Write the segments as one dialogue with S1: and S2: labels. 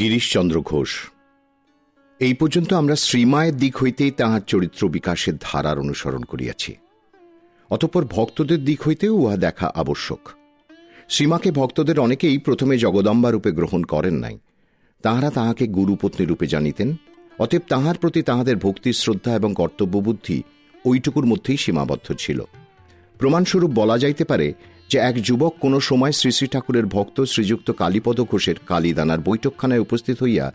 S1: গিরিশচন্দ্র ঘোষ। এই পর্যন্ত আমরা শ্রীমায়ের দিক হইতেই তাহার চরিত্র বিকাশের ধারার অনুসরণ করিয়াছি। অতঃপর ভক্তদের দিক হইতেও উহা দেখা আবশ্যক। শ্রীমাকে ভক্তদের অনেকেই প্রথমে জগদম্বা রূপে গ্রহণ করেন নাই। তাহারা তাহাকে গুরুপত্নী রূপে জানিতেন। অতএব তাহার প্রতি তাহাদের ভক্তি, শ্রদ্ধা এবং কর্তব্যবুদ্ধি ওইটুকুর মধ্যেই সীমাবদ্ধ ছিল। প্রমাণস্বরূপ বলা যাইতে পারে যে এক যুবক কোন সময় শ্রী শ্রী ঠাকুরের ভক্ত শ্রীযুক্ত কালীপদ ঘোষের কালীদানার বৈঠকখানায় উপস্থিত হইয়া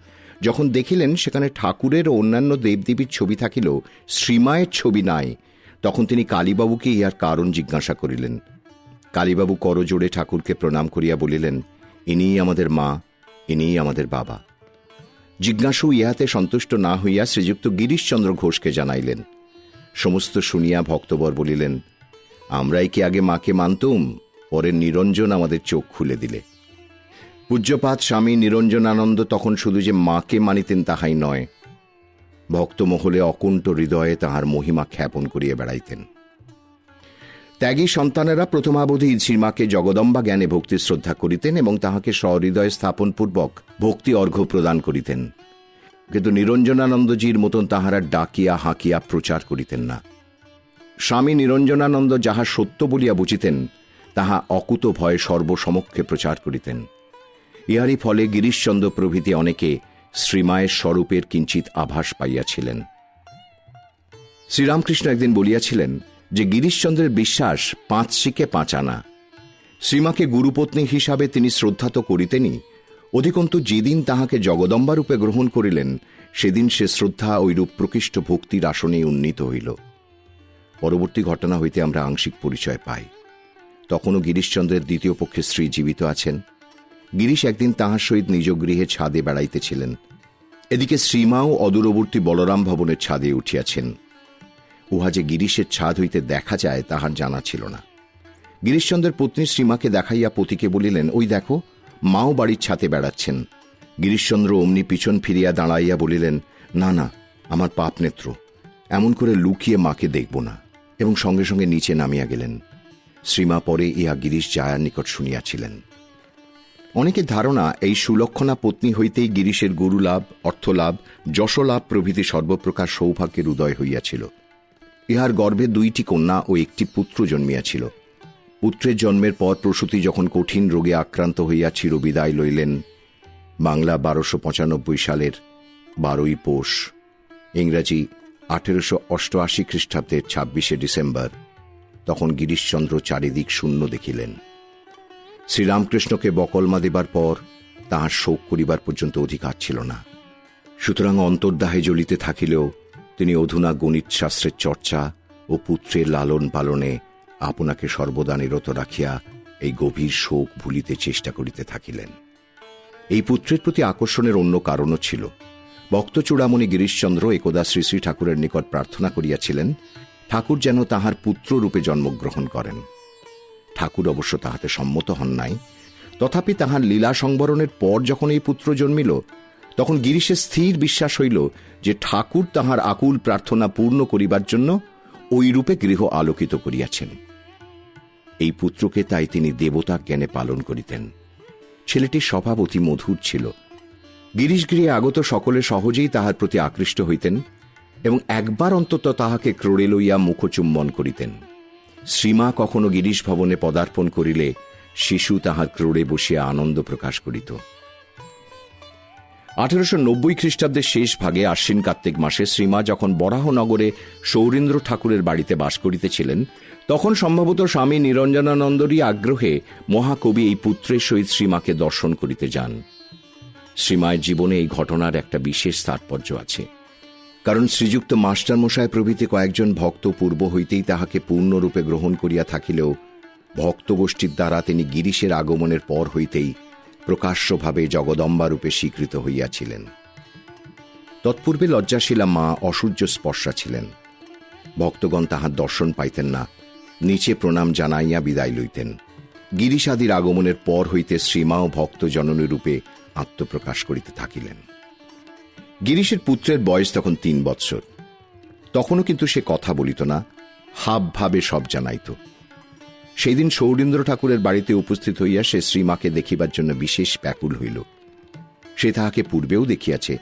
S1: যখন দেখিলেন সেখানে ঠাকুরের ও অন্যান্য দেবদেবীর ছবি থাকিলেও শ্রীমায়ের ছবি নাই, তখন তিনি কালীবাবুকে ইহার কারণ জিজ্ঞাসা করিলেন। কালীবাবু করজোড়ে ঠাকুরকে প্রণাম করিয়া বলিলেন, ইনিই আমাদের মা, ইনিই আমাদের বাবা। জিজ্ঞাসু ইহাতে সন্তুষ্ট না হইয়া শ্রীযুক্ত গিরিশচন্দ্র ঘোষকে জানাইলেন। সমস্ত শুনিয়া ভক্তবর বলিলেন, আমরাই কি আগে মাকে মানতুম, পরে নিরঞ্জন আমাদের চোখ খুলে দিলে। পূজ্যপাদ স্বামী নিরঞ্জনানন্দ তখন শুধু যে মাকে মানিতেন তাহাই নয়, ভক্তমহলে অকুণ্ঠ হৃদয়ে তাহার মহিমা খ্যাপন করিয়া বেড়াইতেন। ত্যাগী সন্তানেরা প্রথমাবধি শ্রীমাকে জগদম্বা জ্ঞানে ভক্তি শ্রদ্ধা করিতেন এবং তাহাকে সহৃদয় স্থাপনপূর্বক ভক্তি অর্ঘ্য প্রদান করিতেন। কিন্তু নিরঞ্জনানন্দজির মতন তাহারা ডাকিয়া হাঁকিয়া প্রচার করিতেন না। স্বামী নিরঞ্জনানন্দ যাহা সত্য বলিয়া বুঝিতেন তাহা অকুত ভয়ে সর্বসমক্ষে প্রচার করিতেন। ইহারই ফলে গিরিশচন্দ্র প্রভৃতি অনেকে শ্রীমায়ের স্বরূপের কিঞ্চিত আভাস পাইয়াছিলেন। শ্রীরামকৃষ্ণ একদিন বলিয়াছিলেন যে গিরিশচন্দ্রের বিশ্বাস 5 শিকে 5 আনা। শ্রীমাকে গুরুপত্নী হিসাবে তিনি শ্রদ্ধা তো করিতেনই, অধিকন্তু যেদিন তাহাকে জগদম্বারূপে গ্রহণ করিলেন সেদিন সে শ্রদ্ধা ঐরূপ প্রকৃষ্ট ভক্তির আসনে উন্নীত হইল। পরবর্তী ঘটনা হইতে আমরা আংশিক পরিচয় পাই। তখনও গিরিশচন্দ্রের দ্বিতীয় পক্ষে স্ত্রী জীবিত আছেন। গিরিশ একদিন তাহার সহিত নিজ গৃহে ছাদে বেড়াইতেছিলেন। এদিকে শ্রীমাও অদূরবর্তী বলরাম ভবনের ছাদে উঠিয়াছেন। উহা যে গিরিশের ছাদ হইতে দেখা যায় তাহার জানা ছিল না। গিরিশচন্দ্রের পত্নী শ্রীমাকে দেখাইয়া পতিকে বলিলেন, ওই দেখো, মাও বাড়ির ছাদে বেড়াচ্ছেন। গিরিশচন্দ্র অমনি পিছন ফিরিয়া দাঁড়াইয়া বলিলেন, না না, আমার পাপ নেত্র, এমন করে লুকিয়ে মাকে দেখব না, এবং সঙ্গে সঙ্গে নিচে নামিয়া গেলেন। শ্রীমা পরে ইহা গিরিশ জায়ার নিকট শুনিয়াছিলেন। অনেকের ধারণা এই সুলক্ষণা পত্নী হইতেই গিরিশের গুরুলাভ, অর্থলাভ, যশলাভ প্রভৃতি সর্বপ্রকার সৌভাগ্যের উদয় হইয়াছিল। ইহার গর্ভে 2টি কন্যা ও 1টি পুত্র জন্মিয়াছিল। পুত্রের জন্মের পর প্রসূতি যখন কঠিন রোগে আক্রান্ত হইয়া চিরবিদায় লইলেন, বাংলা 1295 সালের 12ই পৌষ, ইংরাজি 1888 খ্রিস্টাব্দের 26শে ডিসেম্বর, তখন গিরিশচন্দ্র চারিদিক শূন্য দেখিলেন। শ্রীরামকৃষ্ণকে বকলমা দেবার পর তাহার শোক করিবার পর্যন্ত অধিকার ছিল না। সুতরাং অন্তর্দাহে জ্বলিতে থাকিলেও তিনি অধুনা গণিত শাস্ত্রের চর্চা ও পুত্রের লালন পালনে আপনাকে সর্বদা নিরত রাখিয়া এই গভীর শোক ভুলিতে চেষ্টা করিতে থাকিলেন। এই পুত্রের প্রতি আকর্ষণের অন্য কারণও ছিল। ভক্ত চূড়ামণি গিরিশচন্দ্র একদা শ্রী শ্রী ঠাকুরের নিকট প্রার্থনা করিয়াছিলেন ঠাকুর যেন তাহার পুত্র রূপে জন্মগ্রহণ করেন। ঠাকুর অবশ্য তাহাতে সম্মত হন নাই। তথাপি তাহার লীলা সংবরণের পর যখন এই পুত্র জন্মিল, তখন গিরিশের স্থির বিশ্বাস হইল যে ঠাকুর তাহার আকুল প্রার্থনা পূর্ণ করিবার জন্য ওই রূপে গৃহ আলোকিত করিয়াছেন। এই পুত্রকে তাই তিনি দেবতা জ্ঞানে পালন করিতেন। ছেলেটির স্বভাব অতি মধুর ছিল। গিরিশ গৃহে আগত সকলে সহজেই তাহার প্রতি আকৃষ্ট হইতেন এবং একবার অন্তত তাহাকে ক্রোড়ে লইয়া মুখচুম্বন করিতেন। শ্রীমা কখনো গিরিশ ভবনে পদার্পণ করিলে শিশু তাহার ক্রোড়ে বসিয়া আনন্দ প্রকাশ করিত। 1890 খ্রিস্টাব্দের শেষ ভাগে আশ্বিন কার্তিক মাসে শ্রীমা যখন বরাহনগরে সৌরীন্দ্র ঠাকুরের বাড়িতে বাস করিতেছিলেন, তখন সম্ভবত স্বামী নিরঞ্জনানন্দরই আগ্রহে মহাকবি এই পুত্রের সহিত শ্রীমাকে দর্শন করিতে যান। শ্রীমায়ের জীবনে এই ঘটনার একটা বিশেষ তাৎপর্য আছে। কারণ শ্রীযুক্ত মাস্টারমশায় প্রভৃতি কয়েকজন ভক্ত পূর্ব হইতেই তাহাকে পূর্ণরূপে গ্রহণ করিয়া থাকিলেও ভক্তগোষ্ঠীর দ্বারা তিনি গিরিশের আগমনের পর হইতেই প্রকাশ্যভাবে জগদম্বারূপে স্বীকৃত হইয়াছিলেন। তৎপূর্বে লজ্জাশীলা মা অসূর্য স্পর্শা ছিলেন। ভক্তগণ তাহার দর্শন পাইতেন না, নিচে প্রণাম জানাইয়া বিদায় লইতেন। গিরিশাদির আগমনের পর হইতে শ্রীমা ও ভক্ত জননী রূপে আত্মপ্রকাশ করিতে থাকিলেন। গিরিশের পুত্রের বয়স তখন 3 বৎসর। তখনও কিন্তু সে কথা বলিত না, হাব ভাবে সব জানাইত। সেই দিন সৌরীন্দ্র ঠাকুরের বাড়িতে উপস্থিত হইয়া সে শ্রীমাকে দেখিবার জন্য বিশেষ ব্যাকুল হইল। সে তাহাকে পূর্বেও দেখিয়াছে,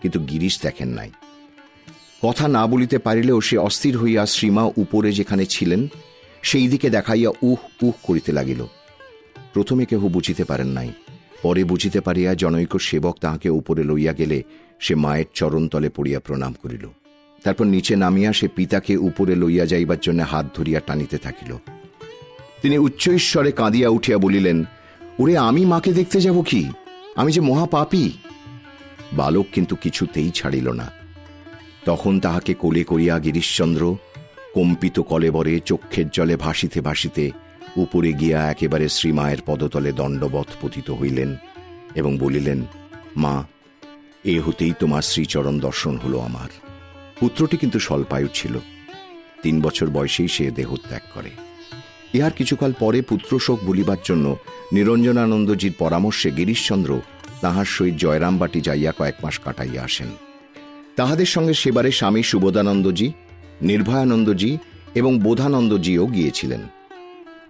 S1: কিন্তু গিরিশ দেখেন নাই। কথা না বলিতে পারিলেও সে অস্থির হইয়া শ্রীমা উপরে যেখানে ছিলেন সেই দিকে দেখাইয়া উহ উহ করিতে লাগিল। প্রথমে কেহ বুঝিতে পারেন নাই, পরে বুঝিতে পারিয়া জনৈক সেবক তাহাকে উপরে লইয়া গেলে সে মায়ের চরণতলে পড়িয়া প্রণাম করিল। তারপর নিচে নামিয়া সে পিতাকে উপরে লইয়া যাইবার জন্য হাত ধরিয়া টানিতে থাকিল। তিনি উচ্চ ঈশ্বরে কাঁদিয়া উঠিয়া বলিলেন, ওরে, আমি মাকে দেখতে যাব কি? আমি যে মহাপাপী। বালক কিন্তু কিছুতেই ছাড়িল না। তখন তাহাকে কোলে করিয়া গিরিশচন্দ্র কম্পিত কলেবরে চক্ষের জলে ভাসিতে ভাসিতে উপরে গিয়া একেবারে শ্রীমায়ের পদতলে দণ্ডবৎ পতিত হইলেন এবং বলিলেন, মা, এ হতেই তোমার শ্রীচরণ দর্শন হল আমার। পুত্রটি কিন্তু স্বল্পায়ু ছিল। 3 বছর বয়সেই সে দেহত্যাগ করে। ইহার কিছুকাল পরে পুত্রশোক বলিবার জন্য নিরঞ্জনানন্দজির পরামর্শে গিরিশচন্দ্র তাহার সহিত জয়রামবাটি যাইয়া কয়েক মাস কাটাইয়া আসেন। তাহাদের সঙ্গে সেবারে স্বামী সুবোধানন্দজি, নির্ভয়ানন্দজি এবং বোধানন্দজিও গিয়েছিলেন।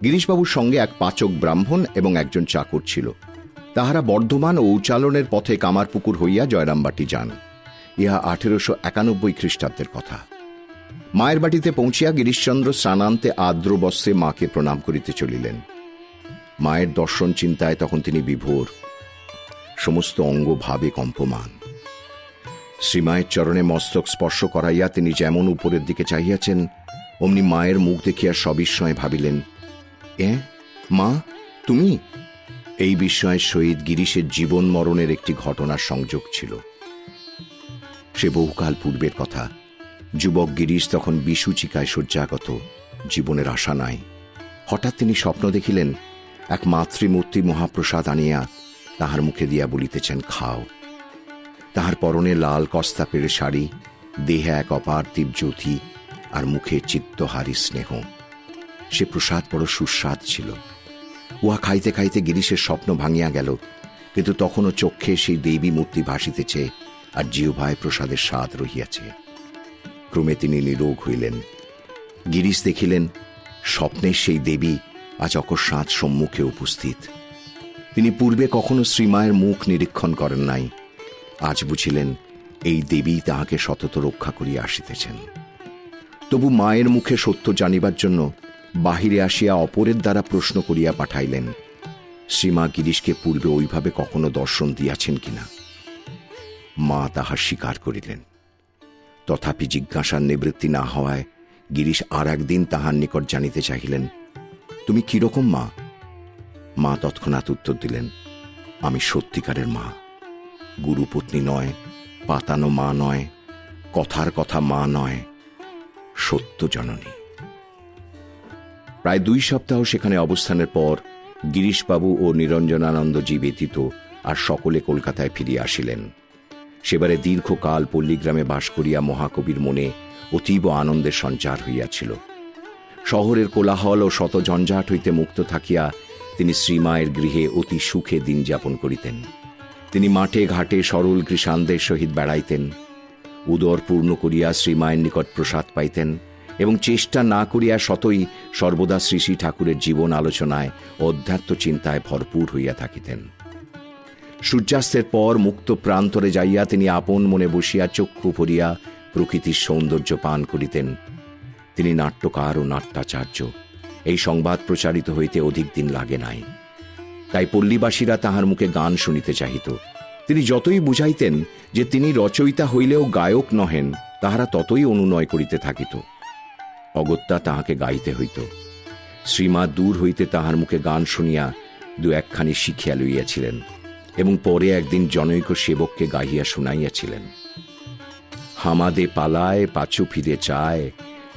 S1: গিরিশবাবুর সঙ্গে এক পাচক ব্রাহ্মণ এবং একজন চাকর ছিল। তাহারা বর্ধমান ও উচালনের পথে কামারপুকুর হইয়া জয়রামবাটি যান। ইহা 1891 খ্রিস্টাব্দের কথা। মায়ের বাটিতে পৌঁছিয়া গিরিশচন্দ্র স্নানান্তে আর্দ্র বস্ত্রে মাকে প্রণাম করিতে চলিলেন। মায়ের দর্শন চিন্তায় তখন তিনি বিভোর, সমস্ত অঙ্গ ভাবে কম্পমান। শ্রীমায়ের চরণে মস্তক স্পর্শ করাইয়া তিনি যেমন উপরের দিকে চাহিয়াছেন, অমনি মায়ের মুখ দেখিয়া সবিস্ময়ে ভাবিলেন, মা, তুমি? এই বিস্ময়ের সহিত গিরিশের জীবন মরণের একটি ঘটনার সংযোগ ছিল। সে বহুকাল পূর্বের কথা। যুবক গিরিশ তখন বিসূচিকায় শয্যাগত, জীবনের আশা নাই। হঠাৎ তিনি স্বপ্ন দেখিলেন, এক মাতৃমূর্তি মহাপ্রসাদ আনিয়া তাহার মুখে দিয়া বলিতেছেন, খাও। তাহার পরনে লাল কস্তাপের শাড়ি, দেহে এক অপার্থিব জ্যোতি, আর মুখে চিত্তহারী স্নেহ। সে প্রসাদ বড় সুস্বাদ ছিল। উহা খাইতে খাইতে গিরিশের স্বপ্ন ভাঙিয়া গেল, কিন্তু তখনও চক্ষে সেই দেবী মূর্তি ভাসিতেছে আর জিহ্বায় প্রসাদের স্বাদ রহিয়াছে। ক্রমে তিনি নিরোগ হইলেন। গিরিশ দেখিলেন স্বপ্নের সেই দেবী আজ অকস্মাৎ সম্মুখে উপস্থিত। তিনি পূর্বে কখনো শ্রীমায়ের মুখ নিরীক্ষণ করেন নাই। আজ বুঝিলেন এই দেবী তাহাকে সতত রক্ষা করিয়া আসিতেছেন। তবু মায়ের মুখে সত্য জানিবার জন্য বাহিরে আসিয়া অপরের দ্বারা প্রশ্ন করিয়া পাঠাইলেন, শ্রীমা গিরিশকে পূর্বে ওইভাবে কখনো দর্শন দিয়াছেন কিনা। মা তাহার স্বীকার করিলেন। তথাপি জিজ্ঞাসার নিবৃত্তি না হওয়ায় গিরিশ আর একদিন তাহার নিকট জানিতে চাহিলেন, তুমি কিরকম মা? মা তৎক্ষণাৎ উত্তর দিলেন, আমি সত্যিকারের মা, গুরুপত্নী নয়, পাতানো মা নয়, কথার কথা মা নয়, সত্য জননী। প্রায় 2 সপ্তাহ সেখানে অবস্থানের পর গিরিশবাবু ও নিরঞ্জনানন্দজি ব্যতীত আর সকলে কলকাতায় ফিরিয়া আসিলেন। সেবারে দীর্ঘকাল পল্লীগ্রামে বাস করিয়া মহাকবির মনে অতীব আনন্দের সঞ্চার হইয়াছিল। শহরের কোলাহল ও শত ঝঞ্ঝাট হইতে মুক্ত থাকিয়া তিনি শ্রীমায়ের গৃহে অতি সুখে দিন যাপন করিতেন। তিনি মাঠে ঘাটে সরল কৃষাণদের সহিত বেড়াইতেন, উদর পূর্ণ করিয়া শ্রীমায়ের নিকট প্রসাদ পাইতেন এবং চেষ্টা না করিয়া শতই সর্বদা শ্রী শ্রী ঠাকুরের জীবন আলোচনায় অধ্যাত্ম চিন্তায় ভরপুর হইয়া থাকিতেন। সূর্যাস্তের পর মুক্ত প্রান্তরে যাইয়া তিনি আপন মনে বসিয়া চক্ষু ভরিয়া প্রকৃতির সৌন্দর্য পান করিতেন। তিনি নাট্যকার ও নাট্যাচার্য, এই সংবাদ প্রচারিত হইতে অধিক দিন লাগে নাই। তাই পল্লীবাসীরা তাহার মুখে গান শুনিতে চাহিত। তিনি যতই বুঝাইতেন যে তিনি রচয়িতা হইলেও গায়ক নহেন, তাহারা ততই অনুনয় করিতে থাকিত। অগত্যা তাহাকে গাইতে হইত। শ্রীমা দূর হইতে তাহার মুখে গান শুনিয়া 2-1খানি শিখিয়া লইয়াছিলেন এবং পরে একদিন জনৈক সেবককে গাহিয়া শুনাইয়াছিলেন, হামাদে পালায় পাছু ফিরে চায়,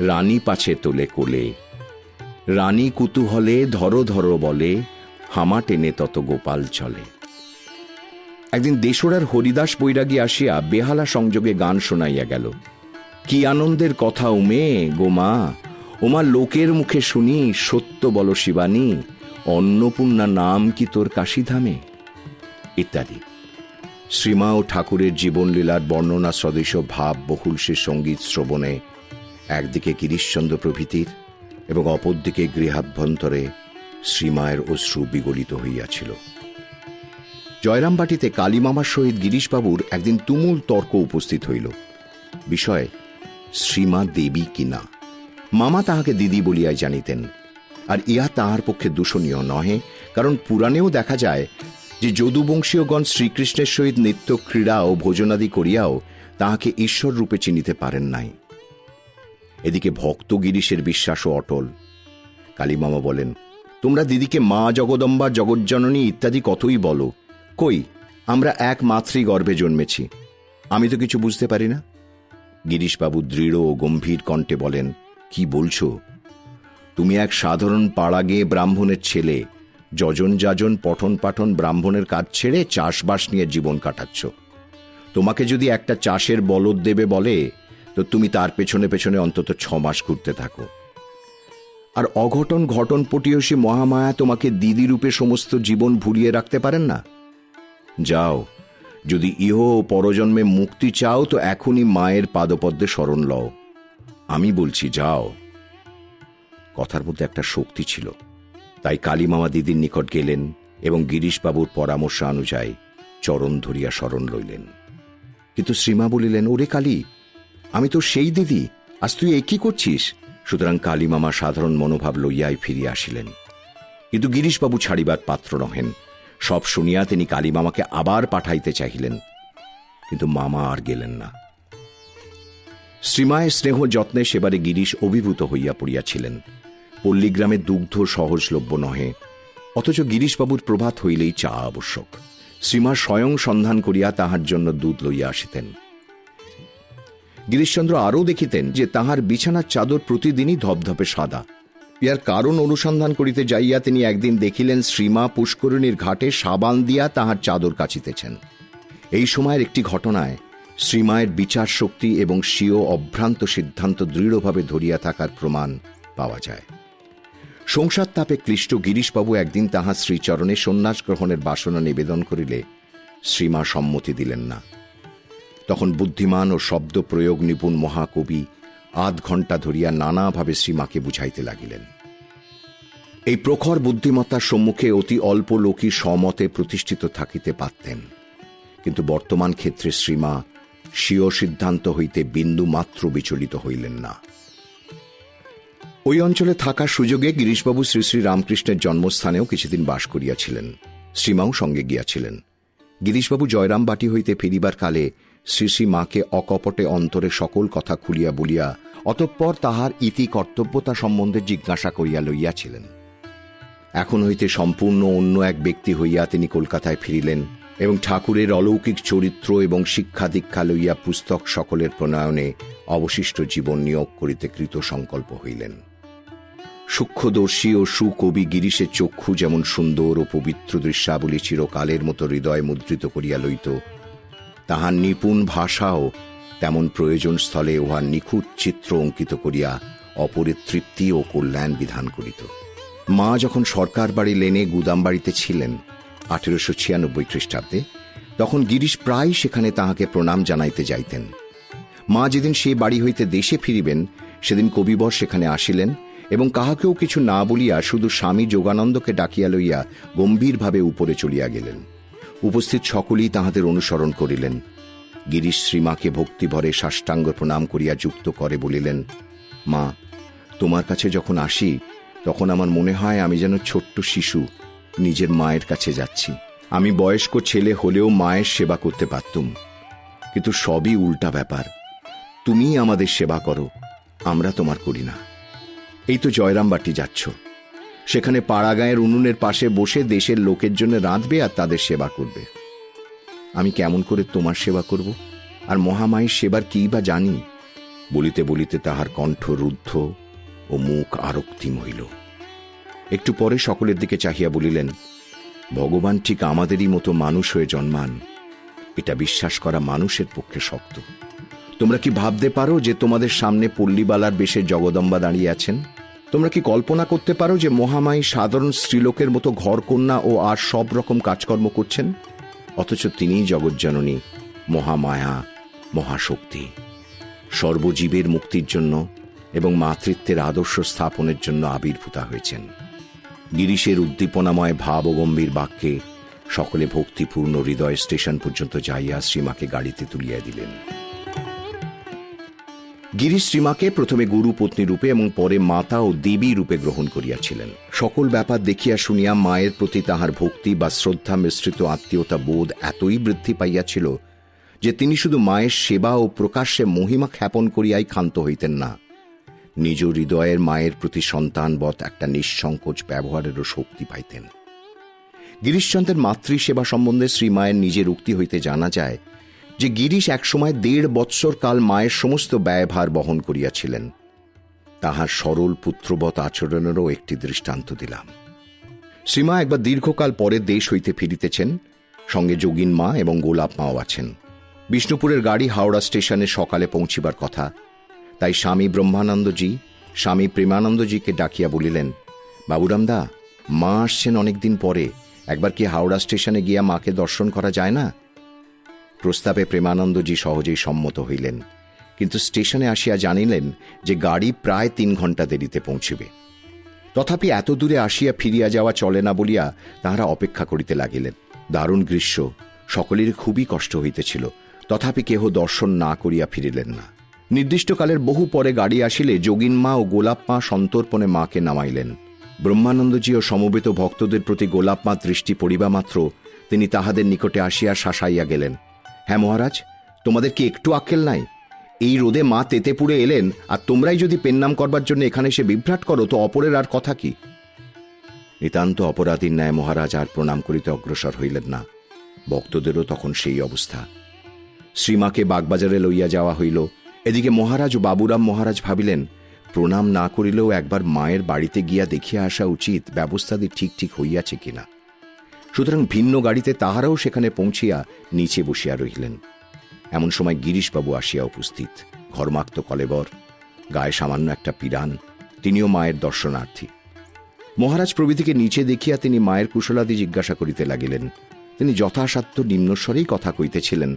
S1: রানী পাছে তোলে কোলে, রানী কুতূহলে ধরো ধরো বলে, হামা টেনে তত গোপাল চলে। একদিন দেশরার হরিদাস বৈরাগী আসিয়া বেহালা সংযোগে গান শোনাইয়া গেল, কি আনন্দের কথা উমে গোমা, ওমা লোকের মুখে শুনি সত্য বল শিবানী, অন্নপূর্ণা নাম কি তোর কাশীধামে, ইত্যাদি। শ্রীমা ও ঠাকুরের জীবনলীলার বর্ণনা সদৃশ ভাব বহুল সে সঙ্গীত শ্রবণে একদিকে গিরিশচন্দ্র প্রভৃতির এবং অপরদিকে গৃহাভ্যন্তরে শ্রীমায়ের অশ্রু বিগলিত হইয়াছিল। জয়রামবাটিতে কালীমামার সহিত গিরিশবাবুর একদিন তুমুল তর্ক উপস্থিত হইল। বিষয় শ্রীমা দেবী কিনা। মামা তাহাকে দিদি বলিয়াই জানিতেন, আর ইহা তাহার পক্ষে দূষণীয় নহে, কারণ পুরাণেও দেখা যায় যে যদুবংশীয়গণ শ্রীকৃষ্ণের সহিত নিত্য ক্রীড়া ও ভোজনাদি করিয়াও তাহাকে ঈশ্বর রূপে চিনিতে পারেন নাই। এদিকে ভক্ত গিরিশের বিশ্বাসও অটল। কালীমামা বলেন, তোমরা দিদিকে মা জগদম্বা, জগজ্জননী ইত্যাদি কতই বলো, কই আমরা এক মাতৃগর্ভে জন্মেছি, আমি তো কিছু বুঝতে পারি না। গিরিশবাবু দৃঢ় ও গম্ভীর কণ্ঠে বলেন, কি বলছো? তুমি এক সাধারণ পাড়া গেয়ে ব্রাহ্মণের ছেলে, যজন যাজন পঠন পাঠন ব্রাহ্মণের কাজ ছেড়ে চাষবাস নিয়ে জীবন কাটাচ্ছ। তোমাকে যদি একটা চাষের বলদ দেবে বলে, তো তুমি তার পেছনে পেছনে অন্তত 6 মাস ঘুরতে থাকো। আর অঘটন ঘটন পটীয়সী মহামায়া তোমাকে দিদি রূপে সমস্ত জীবন ভুলিয়ে রাখতে পারেন না। যাও, যদি ইহ ও পরজন্মে মুক্তি চাও তো এখনই মায়ের পাদপদ্মে শরণ লও। আমি বলছি যাও। কথার মধ্যে একটা শক্তি ছিল। তাই কালীমামা দিদির নিকট গেলেন এবং গিরিশবাবুর পরামর্শ অনুযায়ী চরণ ধরিয়া শরণ লইলেন। কিন্তু শ্রীমা বলিলেন, ওরে কালী, আমি তো সেই দিদি, আজ তুই এ কি করছিস? সুতরাং কালীমামা সাধারণ মনোভাব লইয়াই ফিরিয়া আসিলেন। কিন্তু গিরিশবাবু ছাড়িবার পাত্র নহেন। সব শুনিয়া তিনি কালীমামাকে আবার পাঠাইতে চাহিলেন, কিন্তু মামা আর গেলেন না। শ্রীমায়ের স্নেহ যত্নে সেবারে গিরিশ অভিভূত হইয়া পড়িয়াছিলেন। পল্লীগ্রামের দুগ্ধ সহজলভ্য নহে, অথচ গিরিশবাবুর প্রভাত হইলেই চা আবশ্যক। শ্রীমা স্বয়ং সন্ধান করিয়া তাহার জন্য দুধ লইয়া আসিতেন। গিরিশচন্দ্র আরও দেখিতেন যে তাহার বিছানার চাদর প্রতিদিনই ধপধপে সাদা। ইহার কারণ অনুসন্ধান করিতে যাইয়া তিনি একদিন দেখিলেন শ্রীমা পুষ্করিণীর ঘাটে সাবান দিয়া তাহার চাদর কাচিতেছেন। এই সময়ের একটি ঘটনায় শ্রীমায়ের বিচার শক্তি এবং স্বীয় অভ্রান্ত সিদ্ধান্ত দৃঢ়ভাবে ধরিয়া থাকার প্রমাণ পাওয়া যায়। সংসার তাপে ক্লিষ্ট গিরিশবাবু একদিন তাহার শ্রীচরণে সন্ন্যাস গ্রহণের বাসনা নিবেদন করিলে শ্রীমা সম্মতি দিলেন না। তখন বুদ্ধিমান ও শব্দ প্রয়োগ নিপুণ মহাকবি 8 ঘণ্টা ধরিয়া নানাভাবে শ্রীমাকে বুঝাইতে লাগিলেন। এই প্রখর বুদ্ধিমত্তার সম্মুখে অতি অল্প লোকই সমতে প্রতিষ্ঠিত থাকিতে পারতেন, কিন্তু বর্তমান ক্ষেত্রে শ্রীমা স্বীয় সিদ্ধান্ত হইতে বিন্দু মাত্র বিচলিত হইলেন না। ওই অঞ্চলে থাকার সুযোগে গিরিশবাবু শ্রী শ্রী রামকৃষ্ণের জন্মস্থানেও কিছুদিন বাস করিয়াছিলেন। শ্রীমাও সঙ্গে গিয়াছিলেন। গিরিশবাবু জয়রামবাটি হইতে ফিরিবার কালে শ্রী শ্রী মাকে অকপটে অন্তরে সকল কথা খুলিয়া বলিয়া অতঃপর তাহার ইতি কর্তব্যতা সম্বন্ধে জিজ্ঞাসা করিয়া লইয়াছিলেন। এখন হইতে সম্পূর্ণ অন্য এক ব্যক্তি হইয়া তিনি কলকাতায় ফিরিলেন এবং ঠাকুরের অলৌকিক চরিত্র এবং শিক্ষা দীক্ষা লইয়া পুস্তক সকলের প্রণয়নে অবশিষ্ট জীবন নিয়োগ করিতে কৃত সংকল্প হইলেন। সূক্ষ্মদর্শী ও সুকবি গিরিশের চক্ষু যেমন সুন্দর ও পবিত্র দৃশ্যাবলী চিরকালের মতো হৃদয় মুদ্রিত করিয়া লইত, তাহার নিপুণ ভাষাও তেমন প্রয়োজন স্থলে উহার নিখুঁত চিত্র অঙ্কিত করিয়া অপরের তৃপ্তি ও কল্যাণ বিধান করিত। মা যখন সরকার বাড়ি লেনে গুদাম বাড়িতে ছিলেন 1896 খ্রিস্টাব্দে, তখন গিরিশ প্রায় সেখানে তাহাকে প্রণাম জানাইতে যাইতেন। মা যেদিন সে বাড়ি হইতে দেশে ফিরিবেন সেদিন কবিবর সেখানে আসিলেন এবং কাহাকেও কিছু না বলিয়া শুধু স্বামী যোগানন্দকে ডাকিয়া লইয়া গম্ভীরভাবে উপরে চলিয়া গেলেন। উপস্থিত সকলেই তাহাদের অনুসরণ করিলেন। গিরিশ শ্রীমাকে ভক্তিভরে সাষ্টাঙ্গ প্রণাম করিয়া যুক্ত করে বলিলেন, মা, তোমার কাছে যখন আসি তখন আমার মনে হয় আমি যেন ছোট্ট শিশু নিজের মায়ের কাছে যাচ্ছি। আমি বয়স্ক ছেলে হলেও মায়ের সেবা করতে পারতুম, কিন্তু সবই উল্টা ব্যাপার। তুমিই আমাদের সেবা করো, আমরা তোমার করি না। এই তো জয়রামবাটি যাচ্ছ, সেখানে পাড়াগাঁয়ের উনুনের পাশে বসে দেশের লোকের জন্য রাঁধবে আর তাদের সেবা করবে। আমি কেমন করে তোমার সেবা করব, আর মহামায়ের সেবার কি বা জানি? বলিতে বলিতে তাহার কণ্ঠ রুদ্ধ ও মুখ আরক্তিম হইল। একটু পরে সকলের দিকে চাহিয়া বলিলেন, ভগবান ঠিক আমাদেরই মতো মানুষ হয়ে জন্মান, এটা বিশ্বাস করা মানুষের পক্ষে শক্ত। তোমরা কি ভাবতে পারো যে তোমাদের সামনে পল্লীবালার বেশে জগদম্বা দাঁড়িয়ে আছেন? তোমরা কি কল্পনা করতে পারো যে মহামায়ী সাধারণ স্ত্রীলোকের মতো ঘরকন্যা ও আর সব রকম কাজকর্ম করছেন? অথচ তিনিই জগজ্জননী, মহামায়া, মহাশক্তি, সর্বজীবের মুক্তির জন্য এবং মাতৃত্বের আদর্শ স্থাপনের জন্য আবির্ভূতা হয়েছেন। গিরিশের উদ্দীপনাময় ভাব ও গম্ভীর বাক্যে সকলে ভক্তিপূর্ণ হৃদয় স্টেশন পর্যন্ত যাইয়া শ্রীমাকে গাড়িতে তুলিয়া দিলেন। গিরিশ শ্রীমাকে প্রথমে গুরু পত্নী রূপে এবং পরে মাতা ও দেবী রূপে গ্রহণ করিয়াছিলেন। সকল ব্যাপার দেখিয়া শুনিয়া মায়ের প্রতি তাহার ভক্তি বা শ্রদ্ধা মিশ্রিত আত্মীয়তা বোধ এতই বৃদ্ধি পাইয়াছিল যে তিনি শুধু মায়ের সেবা ও প্রকাশ্যে মহিমা খ্যাপন করিয়াই ক্ষান্ত হইতেন না, নিজ হৃদয়ের মায়ের প্রতি সন্তানবৎ একটা নিঃসংকোচ ব্যবহারেরও শক্তি পাইতেন। গিরিশচন্দ্রের মাতৃসেবা সম্বন্ধে শ্রীমায়ের নিজের উক্তি হইতে জানা যায় যে গিরিশ একসময় 1.5 বৎসর কাল মায়ের সমস্ত ব্যয়ভার বহন করিয়াছিলেন। তাহার সরল পুত্রবৎ আচরণেরও একটি দৃষ্টান্ত দিলাম। শ্রীমা একবার দীর্ঘকাল পরে দেশ হইতে ফিরিতেছেন, সঙ্গে যোগিন মা এবং গোলাপ মাও আছেন। বিষ্ণুপুরের গাড়ি হাওড়া স্টেশনে সকালে পৌঁছিবার কথা, তাই স্বামী ব্রহ্মানন্দজি স্বামী প্রেমানন্দজিকে ডাকিয়া বলিলেন, বাবুরামদা, মা আসছেন অনেকদিন পরে, একবার কি হাওড়া স্টেশনে গিয়া মাকে দর্শন করা যায় না? প্রস্তাবে প্রেমানন্দজি সহজেই সম্মত হইলেন, কিন্তু স্টেশনে আসিয়া জানিলেন যে গাড়ি প্রায় 3 ঘণ্টা দেরিতে পৌঁছিবে। তথাপি এত দূরে আসিয়া ফিরিয়া যাওয়া চলে না বলিয়া তাহারা অপেক্ষা করিতে লাগিলেন। দারুণ গ্রীষ্ম, সকলেরই খুবই কষ্ট হইতেছিল, তথাপি কেহ দর্শন না করিয়া ফিরিলেন না। নির্দিষ্টকালের বহু পরে গাড়ি আসিলে যোগিন মা ও গোলাপ মা সন্তর্পণে মাকে নামাইলেন। ব্রহ্মানন্দজি ও সমবেত ভক্তদের প্রতি গোলাপ মা দৃষ্টি পড়িবা মাত্র তিনি তাহাদের নিকটে আসিয়া শাসাইয়া গেলেন, হ্যাঁ মহারাজ, তোমাদের কি একটু আক্কেল নাই? এই রোদে মা তেতে পুড়ে এলেন, আর তোমরাই যদি পেন্নাম করবার জন্য এখানে এসে বিভ্রাট করো, তো অপরের আর কথা কি? নিতান্ত অপরাধীর ন্যায় মহারাজ আর প্রণাম করিতে অগ্রসর হইলেন না। ভক্তদেরও তখন সেই অবস্থা। শ্রীমাকে বাগবাজারে লইয়া যাওয়া হইল। এদিকে মহারাজ ও বাবুরাম মহারাজ ভাবিলেন, প্রণাম না করিলেও একবার মায়ের বাড়িতে গিয়া দেখিয়া আসা উচিত ব্যবস্থাদি ঠিক ঠিক হইয়াছে কিনা। সুতরাং ভিন্ন গাড়িতে তাহারাও সেখানে পৌঁছিয়া নিচে বসিয়া রহিলেন। এমন সময় গিরিশবাবু আসিয়া উপস্থিত, ঘর্মাক্ত কলেবর, গায়ে সামান্য একটা পিরান। তিনিও মায়ের দর্শনার্থী। মহারাজ প্রভৃতিকে নিচে দেখিয়া তিনি মায়ের কুশলাদি জিজ্ঞাসা করিতে লাগিলেন। তিনি যথাসাধ্য নিম্নস্বরেই কথা কইতেছিলেন,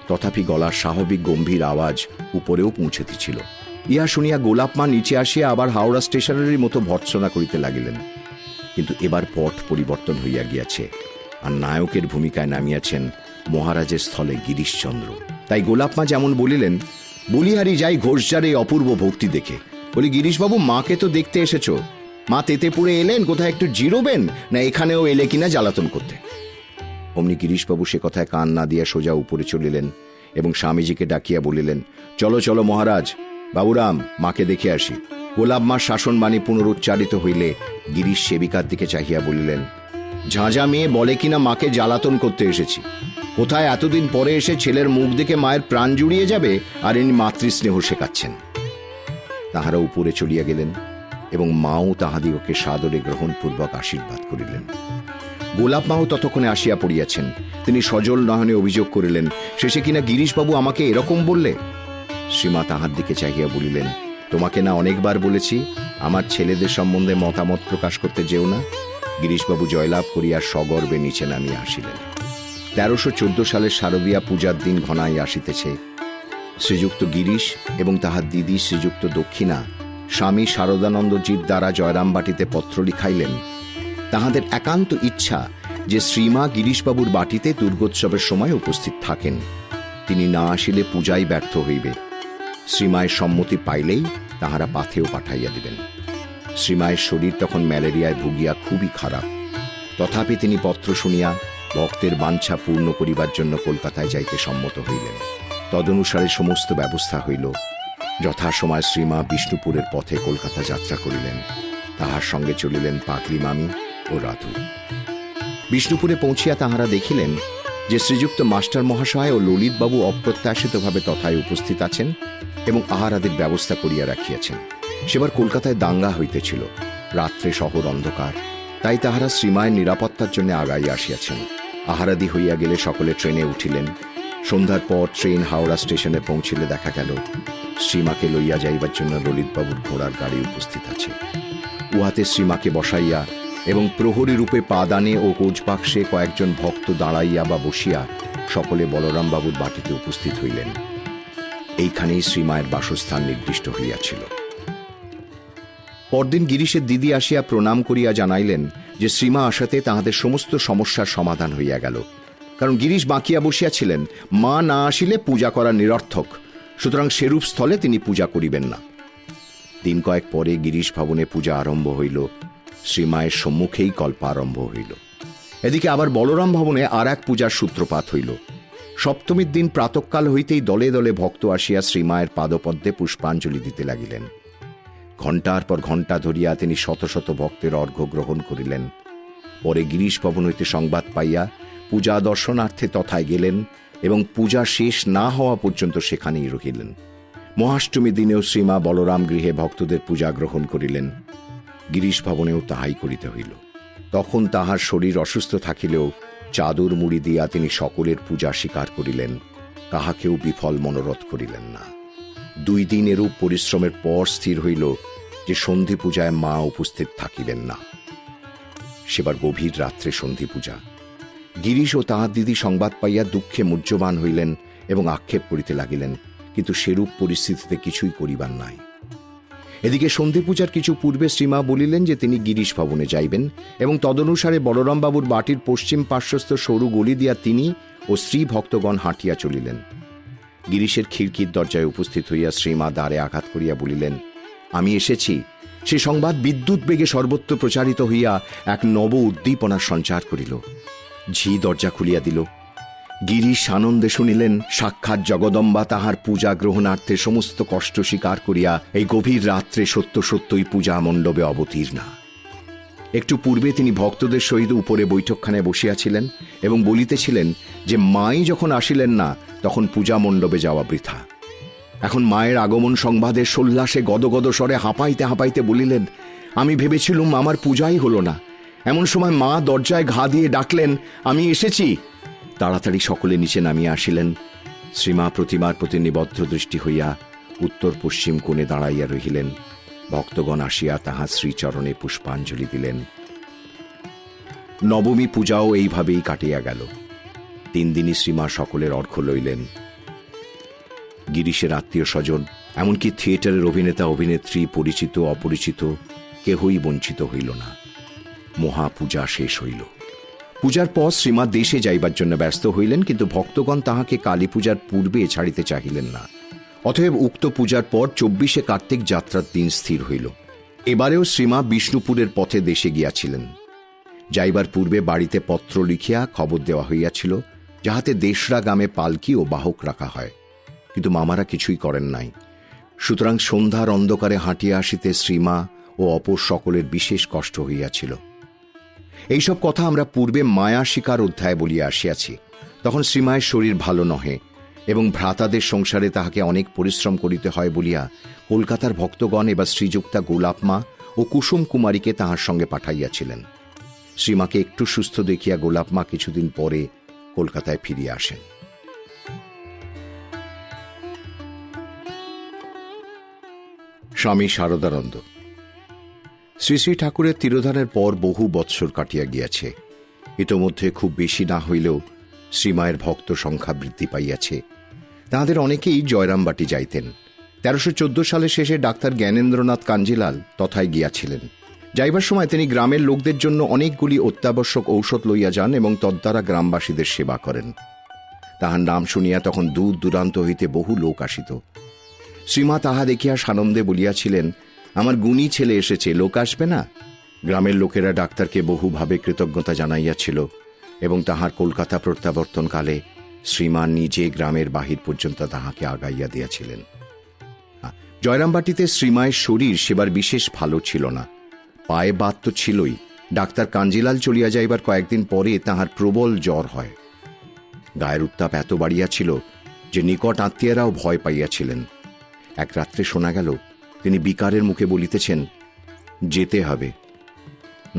S1: তথাপি গলার স্বাভাবিক গম্ভীর আওয়াজ উপরেও পৌঁছিতেছিল। ইহা শুনিয়া গোলাপ মা নিচে আসিয়া আবার হাওড়া স্টেশনেরই মতো ভর্ৎসনা করিতে লাগিলেন। কিন্তু এবার পট পরিবর্তন হইয়া গিয়াছে, আর নায়কের ভূমিকায় নামিয়াছেন মহারাজের স্থলে গিরিশচন্দ্র। তাই গোলাপ মা যেমন বলিলেন, বলিহারি যাই ঘোষজার এই অপূর্ব ভক্তি দেখে। বলি, গিরিশবাবু, মাকে তো দেখতে এসেছ, মা তেতে পুড়ে এলেন, কোথায় একটু জিরোবেন, না এখানেও এলে কিনা জ্বালাতন করতে? অমনি গিরিশবাবু সে কথায় কান না দিয়া সোজা উপরে চলিলেন এবং স্বামীজিকে ডাকিয়া বলিলেন, চলো চলো মহারাজ, বাবুরাম, মাকে দেখে আসি। গোলাপ মার শাসন বাণী পুনরুচ্চারিত হইলে গিরিশ সেবিকার দিকে চাহিয়া বলিলেন, ঝাঁঝা মেয়ে বলে কিনা মাকে জ্বালাতন করতে এসেছি। কোথায় এতদিন পরে এসে ছেলের মুখ দেখে মায়ের প্রাণ জুড়িয়ে যাবে, আর ইনি মাতৃস্নেহ শেখাচ্ছেন। তাহারা উপরে চলিয়া গেলেন এবং মাও তাহাদিগকে সাদরে গ্রহণপূর্বক আশীর্বাদ করিলেন। গোলাপ মাও ততক্ষণে আসিয়া পড়িয়াছেন। তিনি সজল নয়নে অভিযোগ করিলেন, শেষে কিনা গিরিশবাবু আমাকে এরকম বললে। শ্রীমা তাহার দিকে চাহিয়া বলিলেন, তোমাকে না অনেকবার বলেছি আমার ছেলেদের সম্বন্ধে মতামত প্রকাশ করতে যেও না। গিরিশবাবু জয়লাভ করিয়া সগর্বে নিচে নামিয়া আসিলেন। 1314 সালের শারদীয়া পূজার দিন ঘনাই আসিতেছে। শ্রীযুক্ত গিরিশ এবং তাহার দিদি শ্রীযুক্ত দক্ষিণা স্বামী শারদানন্দজির দ্বারা জয়রামবাটিতে পত্র লিখাইলেন। তাহাদের একান্ত ইচ্ছা যে শ্রীমা গিরিশবাবুর বাটিতে দুর্গোৎসবের সময় উপস্থিত থাকেন। তিনি না আসিলে পূজাই ব্যর্থ হইবে। শ্রীমায়ের সম্মতি পাইলেই তাহারা পাথেও পাঠাইয়া দিবেন। শ্রীমায়ের শরীর তখন ম্যালেরিয়ায় ভুগিয়া খুবই খারাপ। তথাপি তিনি পত্র শুনিয়া ভক্তের বাঞ্ছা পূর্ণ করিবার জন্য কলকাতায় যাইতে সম্মত হইলেন। তদনুসারে সমস্ত ব্যবস্থা হইল। যথাসময় শ্রীমা বিষ্ণুপুরের পথে কলকাতা যাত্রা করিলেন। তাহার সঙ্গে চলিলেন পাগলি মামি ও রাধু। বিষ্ণুপুরে পৌঁছিয়া তাহারা দেখিলেন যে শ্রীযুক্ত মাস্টার মহাশয় ও ললিতবাবু অপ্রত্যাশিতভাবে তথায় উপস্থিত আছেন এবং আহারাদির ব্যবস্থা করিয়া রাখিয়াছেন। সেবার কলকাতায় দাঙ্গা হইতেছিল। রাত্রে শহর অন্ধকার, তাই তাহারা শ্রীমায়ের নিরাপত্তার জন্য আগাইয়া আসিয়াছেন। আহারাদি হইয়া গেলে সকলে ট্রেনে উঠিলেন। সন্ধ্যার পর ট্রেন হাওড়া স্টেশনে পৌঁছিলে দেখা গেল শ্রীমাকে লইয়া যাইবার জন্য ললিতবাবুর ঘোড়ার গাড়ি উপস্থিত আছে। উহাতে শ্রীমাকে বসাইয়া এবং প্রহরী রূপে পাদানে ও কোচবাক্সে কয়েকজন ভক্ত দাঁড়াইয়া বা বসিয়া সকলে বলরামবাবুর বাটিতে উপস্থিত হইলেন। এইখানেই শ্রীমায়ের বাসস্থান নির্দিষ্ট হইয়াছিল। পরদিন গিরিশের দিদি আসিয়া প্রণাম করিয়া জানাইলেন যে শ্রীমা আসাতে তাহাদের সমস্ত সমস্যার সমাধান হইয়া গেল। কারণ গিরিশ বাঁকিয়া বসিয়াছিলেন, মা না আসিলে পূজা করা নিরর্থক, সুতরাং সেরূপ স্থলে তিনি পূজা করিবেন না। দিন কয়েক পরে গিরিশ ভবনে পূজা আরম্ভ হইল। শ্রীমায়ের সম্মুখেই কল্প আরম্ভ হইল। এদিকে আবার বলরাম ভবনে আর এক পূজার সূত্রপাত হইল। সপ্তমীর দিন প্রাতঃকাল হইতেই দলে দলে ভক্ত আসিয়া শ্রীমায়ের পাদপদ্মে পুষ্পাঞ্জলি দিতে লাগিলেন। ঘণ্টার পর ঘণ্টা ধরিয়া তিনি শত শত ভক্তের অর্ঘ্য গ্রহণ করিলেন। পরে গিরিশ ভবন হইতে সংবাদ পাইয়া পূজা দর্শনার্থে তথায় গেলেন এবং পূজা শেষ না হওয়া পর্যন্ত সেখানেই রহিলেন। মহাষ্টমী দিনেও শ্রীমা বলরাম গৃহে ভক্তদের পূজা গ্রহণ করিলেন। গিরিশ ভবনেও তাহাই করিতে হইল। তখন তাহার শরীর অসুস্থ থাকিলেও চাদর মুড়ি দিয়া তিনি সকলের পূজা স্বীকার করিলেন, কাহাকেও বিফল মনোরথ করিলেন না। 2 দিন এরূপ পরিশ্রমের পর স্থির হইল যে সন্ধি পূজায় মা উপস্থিত থাকিবেন না। সেবার গভীর রাত্রে সন্ধি পূজা। গিরিশ ও তাহার দিদি সংবাদ পাইয়া দুঃখে মুহ্যমান হইলেন এবং আক্ষেপ করিতে লাগিলেন, কিন্তু সেরূপ পরিস্থিতিতে কিছুই করিবার নাই। এদিকে সন্ধি পূজার কিছু পূর্বে শ্রীমা বলিলেন যে তিনি গিরিশ ভবনে যাইবেন এবং তদনুসারে বলরামবাবুর বাটির পশ্চিম পার্শ্বস্থ সরু গলি দিয়া তিনি ও স্ত্রী ভক্তগণ হাঁটিয়া চলিলেন। গিরিশের খিড়কির দরজায় উপস্থিত হইয়া শ্রীমা দ্বারে আঘাত করিয়া বলিলেন, আমি এসেছি। সে সংবাদ বিদ্যুৎ বেগে সর্বত্র প্রচারিত হইয়া এক নব উদ্দীপনার সঞ্চার করিল। ঝি দরজা খুলিয়া দিল। গিরিশ আনন্দে শুনিলেন সাক্ষাৎ জগদম্বা তাহার পূজা গ্রহণার্থে সমস্ত কষ্ট স্বীকার করিয়া এই গভীর রাত্রে সত্য সত্যই পূজা মণ্ডপে অবতীর্ণা। একটু পূর্বে তিনি ভক্তদের সহিত উপরে বৈঠকখানায় বসিয়াছিলেন এবং বলিতেছিলেন যে মাই যখন আসিলেন না তখন পূজা মণ্ডপে যাওয়া বৃথা। এখন মায়ের আগমন সংবাদে সোল্লাসে গদগদ স্বরে হাঁপাইতে হাঁপাইতে বলিলেন, আমি ভেবেছিলুম আমার পূজাই হল না। এমন সময় মা দরজায় ঘা দিয়ে ডাকলেন, আমি এসেছি। তাড়াতাড়ি সকলে নিচে নামিয়া আসিলেন। শ্রীমা প্রতিমার প্রতি নিবদ্ধ দৃষ্টি হইয়া উত্তর পশ্চিম কোণে দাঁড়াইয়া রহিলেন। ভক্তগণ আসিয়া তাহার শ্রীচরণে পুষ্পাঞ্জলি দিলেন। নবমী পূজাও এইভাবেই কাটিয়া গেল। 3 দিনই শ্রীমা সকলের অর্ঘ্য লইলেন। গিরিশের আত্মীয় স্বজন, এমনকি থিয়েটারের অভিনেতা অভিনেত্রী, পরিচিত অপরিচিত, কেহই বঞ্চিত হইল না। মহাপূজা শেষ হইল। পূজার পর শ্রীমা দেশে যাইবার জন্য ব্যস্ত হইলেন, কিন্তু ভক্তগণ তাহাকে কালী পূজার পূর্বে ছাড়িতে চাহিলেন না। অতএব উক্ত পূজার পর 24শে কার্তিক যাত্রার দিন স্থির হইল। এবারেও শ্রীমা বিষ্ণুপুরের পথে দেশে গিয়াছিলেন। যাইবার পূর্বে বাড়িতে পত্র লিখিয়া খবর দেওয়া হইয়াছিল যাহাতে দেশরা গ্রামে পালকি ও বাহক রাখা হয়, কিন্তু মামারা কিছুই করেন নাই। সুতরাং সন্ধ্যার অন্ধকারে হাঁটিয়া আসিতে শ্রীমা ও অপর সকলের বিশেষ কষ্ট হইয়াছিল। এইসব কথা আমরা পূর্বে মায়া শিকার অধ্যায়ে বলিয়া আসিয়াছি। তখন শ্রীমায়ের শরীর ভালো নহে এবং ভ্রাতাদের সংসারে তাহাকে অনেক পরিশ্রম করিতে হয় বলিয়া কলকাতার ভক্তগণ এবার শ্রীযুক্তা গোলাপমা ও কুসুম কুমারীকে তাহার সঙ্গে পাঠাইয়াছিলেন। শ্রীমাকে একটু সুস্থ দেখিয়া গোলাপমা কিছুদিন পরে কলকাতায় ফিরিয়া আসেন। স্বামী শারদানন্দ। শ্রী শ্রী ঠাকুরের তিরোধানের পর বহু বৎসর কাটিয়া গিয়াছে। ইতোমধ্যে খুব বেশি না হইলেও শ্রীমায়ের ভক্ত সংখ্যা বৃদ্ধি পাইয়াছে। তাঁদের অনেকেই জয়রামবাটি যাইতেন। 1314 সালের শেষে ডাক্তার জ্ঞানেন্দ্রনাথ কাঞ্জিলাল তথায় গিয়াছিলেন। যাইবার সময় তিনি গ্রামের লোকদের জন্য অনেকগুলি অত্যাবশ্যক ঔষধ লইয়া যান এবং তদ্বারা গ্রামবাসীদের সেবা করেন। তাহার নাম শুনিয়া তখন দূর দূরান্ত হইতে বহু লোক আসিত। শ্রীমা তাহা দেখিয়া সানন্দে বলিয়াছিলেন, আমার গুণী ছেলে এসেছে, লোক আসবে না? গ্রামের লোকেরা ডাক্তারকে বহুভাবে কৃতজ্ঞতা জানাইয়াছিল এবং তাহার কলকাতা প্রত্যাবর্তনকালে শ্রীমা নিজে গ্রামের বাহির পর্যন্ত তাহাকে আগাইয়া দিয়াছিলেন। জয়রামবাটিতে শ্রীমায়ের শরীর সেবার বিশেষ ভালো ছিল না। পায়ে বাত তো ছিলই, ডাক্তার কাঞ্জিলাল চলিয়া যাইবার কয়েকদিন পরে তাহার প্রবল জ্বর হয়। গায়ের উত্তাপ এত বাড়িয়াছিল যে নিকট আত্মীয়রাও ভয় পাইয়াছিলেন। এক রাত্রে শোনা গেল তিনি বিকারের মুখে বলিতেছেন, যেতে হবে।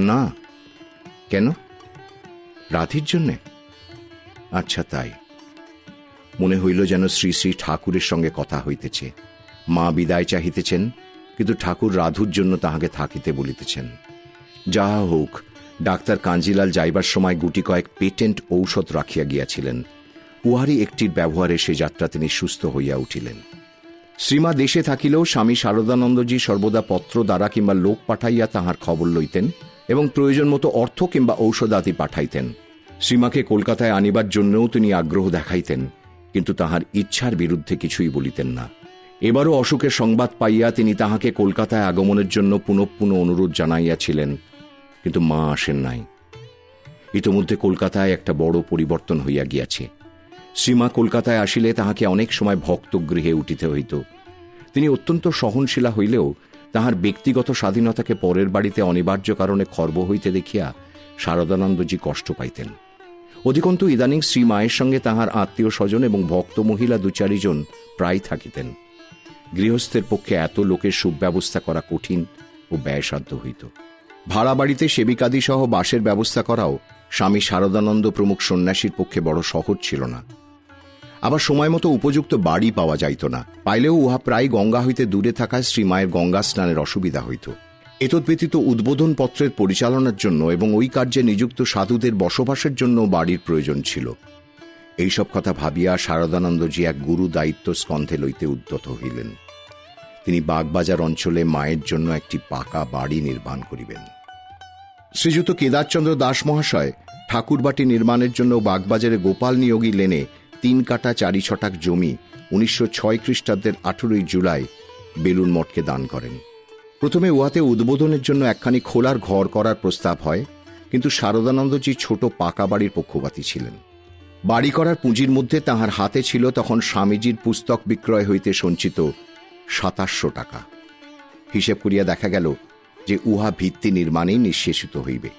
S1: না, কেন? রাধির জন্যে? আচ্ছা তাই। মনে হইল যেন শ্রী শ্রী ঠাকুরের সঙ্গে কথা হইতেছে। মা বিদায় চাহিতেছেন, কিন্তু ঠাকুর রাধুর জন্য তাহাকে থাকিতে বলিতেছেন। যাহা হোক, ডাক্তার কাঞ্জিলাল যাইবার সময় গুটি কয়েক পেটেন্ট ঔষধ রাখিয়া গিয়াছিলেন। উহারই একটির ব্যবহারে সে যাত্রা তিনি সুস্থ হইয়া উঠিলেন। শ্রীমা দেশে থাকিলেও স্বামী শারদানন্দজি সর্বদা পত্র দ্বারা কিংবা লোক পাঠাইয়া তাহার খবর লইতেন এবং প্রয়োজন মতো অর্থ কিংবা ঔষধাদি পাঠাইতেন। শ্রীমাকে কলকাতায় আনিবার জন্যও তিনি আগ্রহ দেখাইতেন, কিন্তু তাহার ইচ্ছার বিরুদ্ধে কিছুই বলিতেন না। এবারও অসুখের সংবাদ পাইয়া তিনি তাহাকে কলকাতায় আগমনের জন্য পুনঃ পুনঃ অনুরোধ জানাইয়াছিলেন, কিন্তু মা আসেন নাই। ইতোমধ্যে কলকাতায় একটা বড় পরিবর্তন হইয়া গিয়াছে। শ্রীমা কলকাতায় আসিলে তাহাকে অনেক সময় ভক্তগৃহে উঠিতে হইত। তিনি অত্যন্ত সহনশীলা হইলেও তাহার ব্যক্তিগত স্বাধীনতাকে পরের বাড়িতে অনিবার্য কারণে খর্ব হইতে দেখিয়া শারদানন্দজি কষ্ট পাইতেন। অধিকন্তু ইদানিং শ্রীমায়ের সঙ্গে তাহার আত্মীয় স্বজন এবং ভক্ত মহিলা 2-4 জন প্রায় থাকিতেন। গৃহস্থের পক্ষে এত লোকের সুব্যবস্থা করা কঠিন ও ব্যয়সাধ্য হইত। ভাড়া বাড়িতে সেবিকাদি সহ বাসের ব্যবস্থা করাও স্বামী শারদানন্দ প্রমুখ সন্ন্যাসীর পক্ষে বড় সহজ ছিল না। আবার সময় মতো উপযুক্ত বাড়ি পাওয়া যাইত না। পাইলেও উহা প্রায় গঙ্গা হইতে দূরে থাকায় শ্রীমায়ের গঙ্গা স্নানের অসুবিধা হইত। এতদ্ব্যতীত উদ্বোধন পত্রের পরিচালনার জন্য এবং ওই কার্যে নিযুক্ত সাধুদের বসবাসের জন্য বাড়ির প্রয়োজন ছিল। এইসব কথা ভাবিয়া শারদানন্দজি এক গুরু দায়িত্ব স্কন্ধে লইতে উদ্যত হইলেন। তিনি বাগবাজার অঞ্চলে মায়ের জন্য একটি পাকা বাড়ি নির্মাণ করিবেন। শ্রীযুক্ত কেদারচন্দ্র দাস মহাশয় ঠাকুরবাটি নির্মাণের জন্য বাগবাজারে গোপাল নিয়োগী লেনে 3 কাঠা 4 ছটাক জমি 1906 খ্রিস্টাব্দের 18 জুলাই বেলুন মঠকে দান করেন। প্রথমে উহাতে উদ্বোধনের জন্য একখানি খোলার ঘর করার প্রস্তাব হয়, কিন্তু শারদানন্দজি ছোট পাকা বাড়ির পক্ষপাতী ছিলেন। বাড়ি করার পুঁজির মধ্যে তাহার হাতে ছিল তখন স্বামীজির পুস্তক বিক্রয় হইতে সঞ্চিত 2700 টাকা। হিসেব করিয়া দেখা গেল যে উহা ভিত্তি নির্মাণেই নিঃশেষিত হইবে।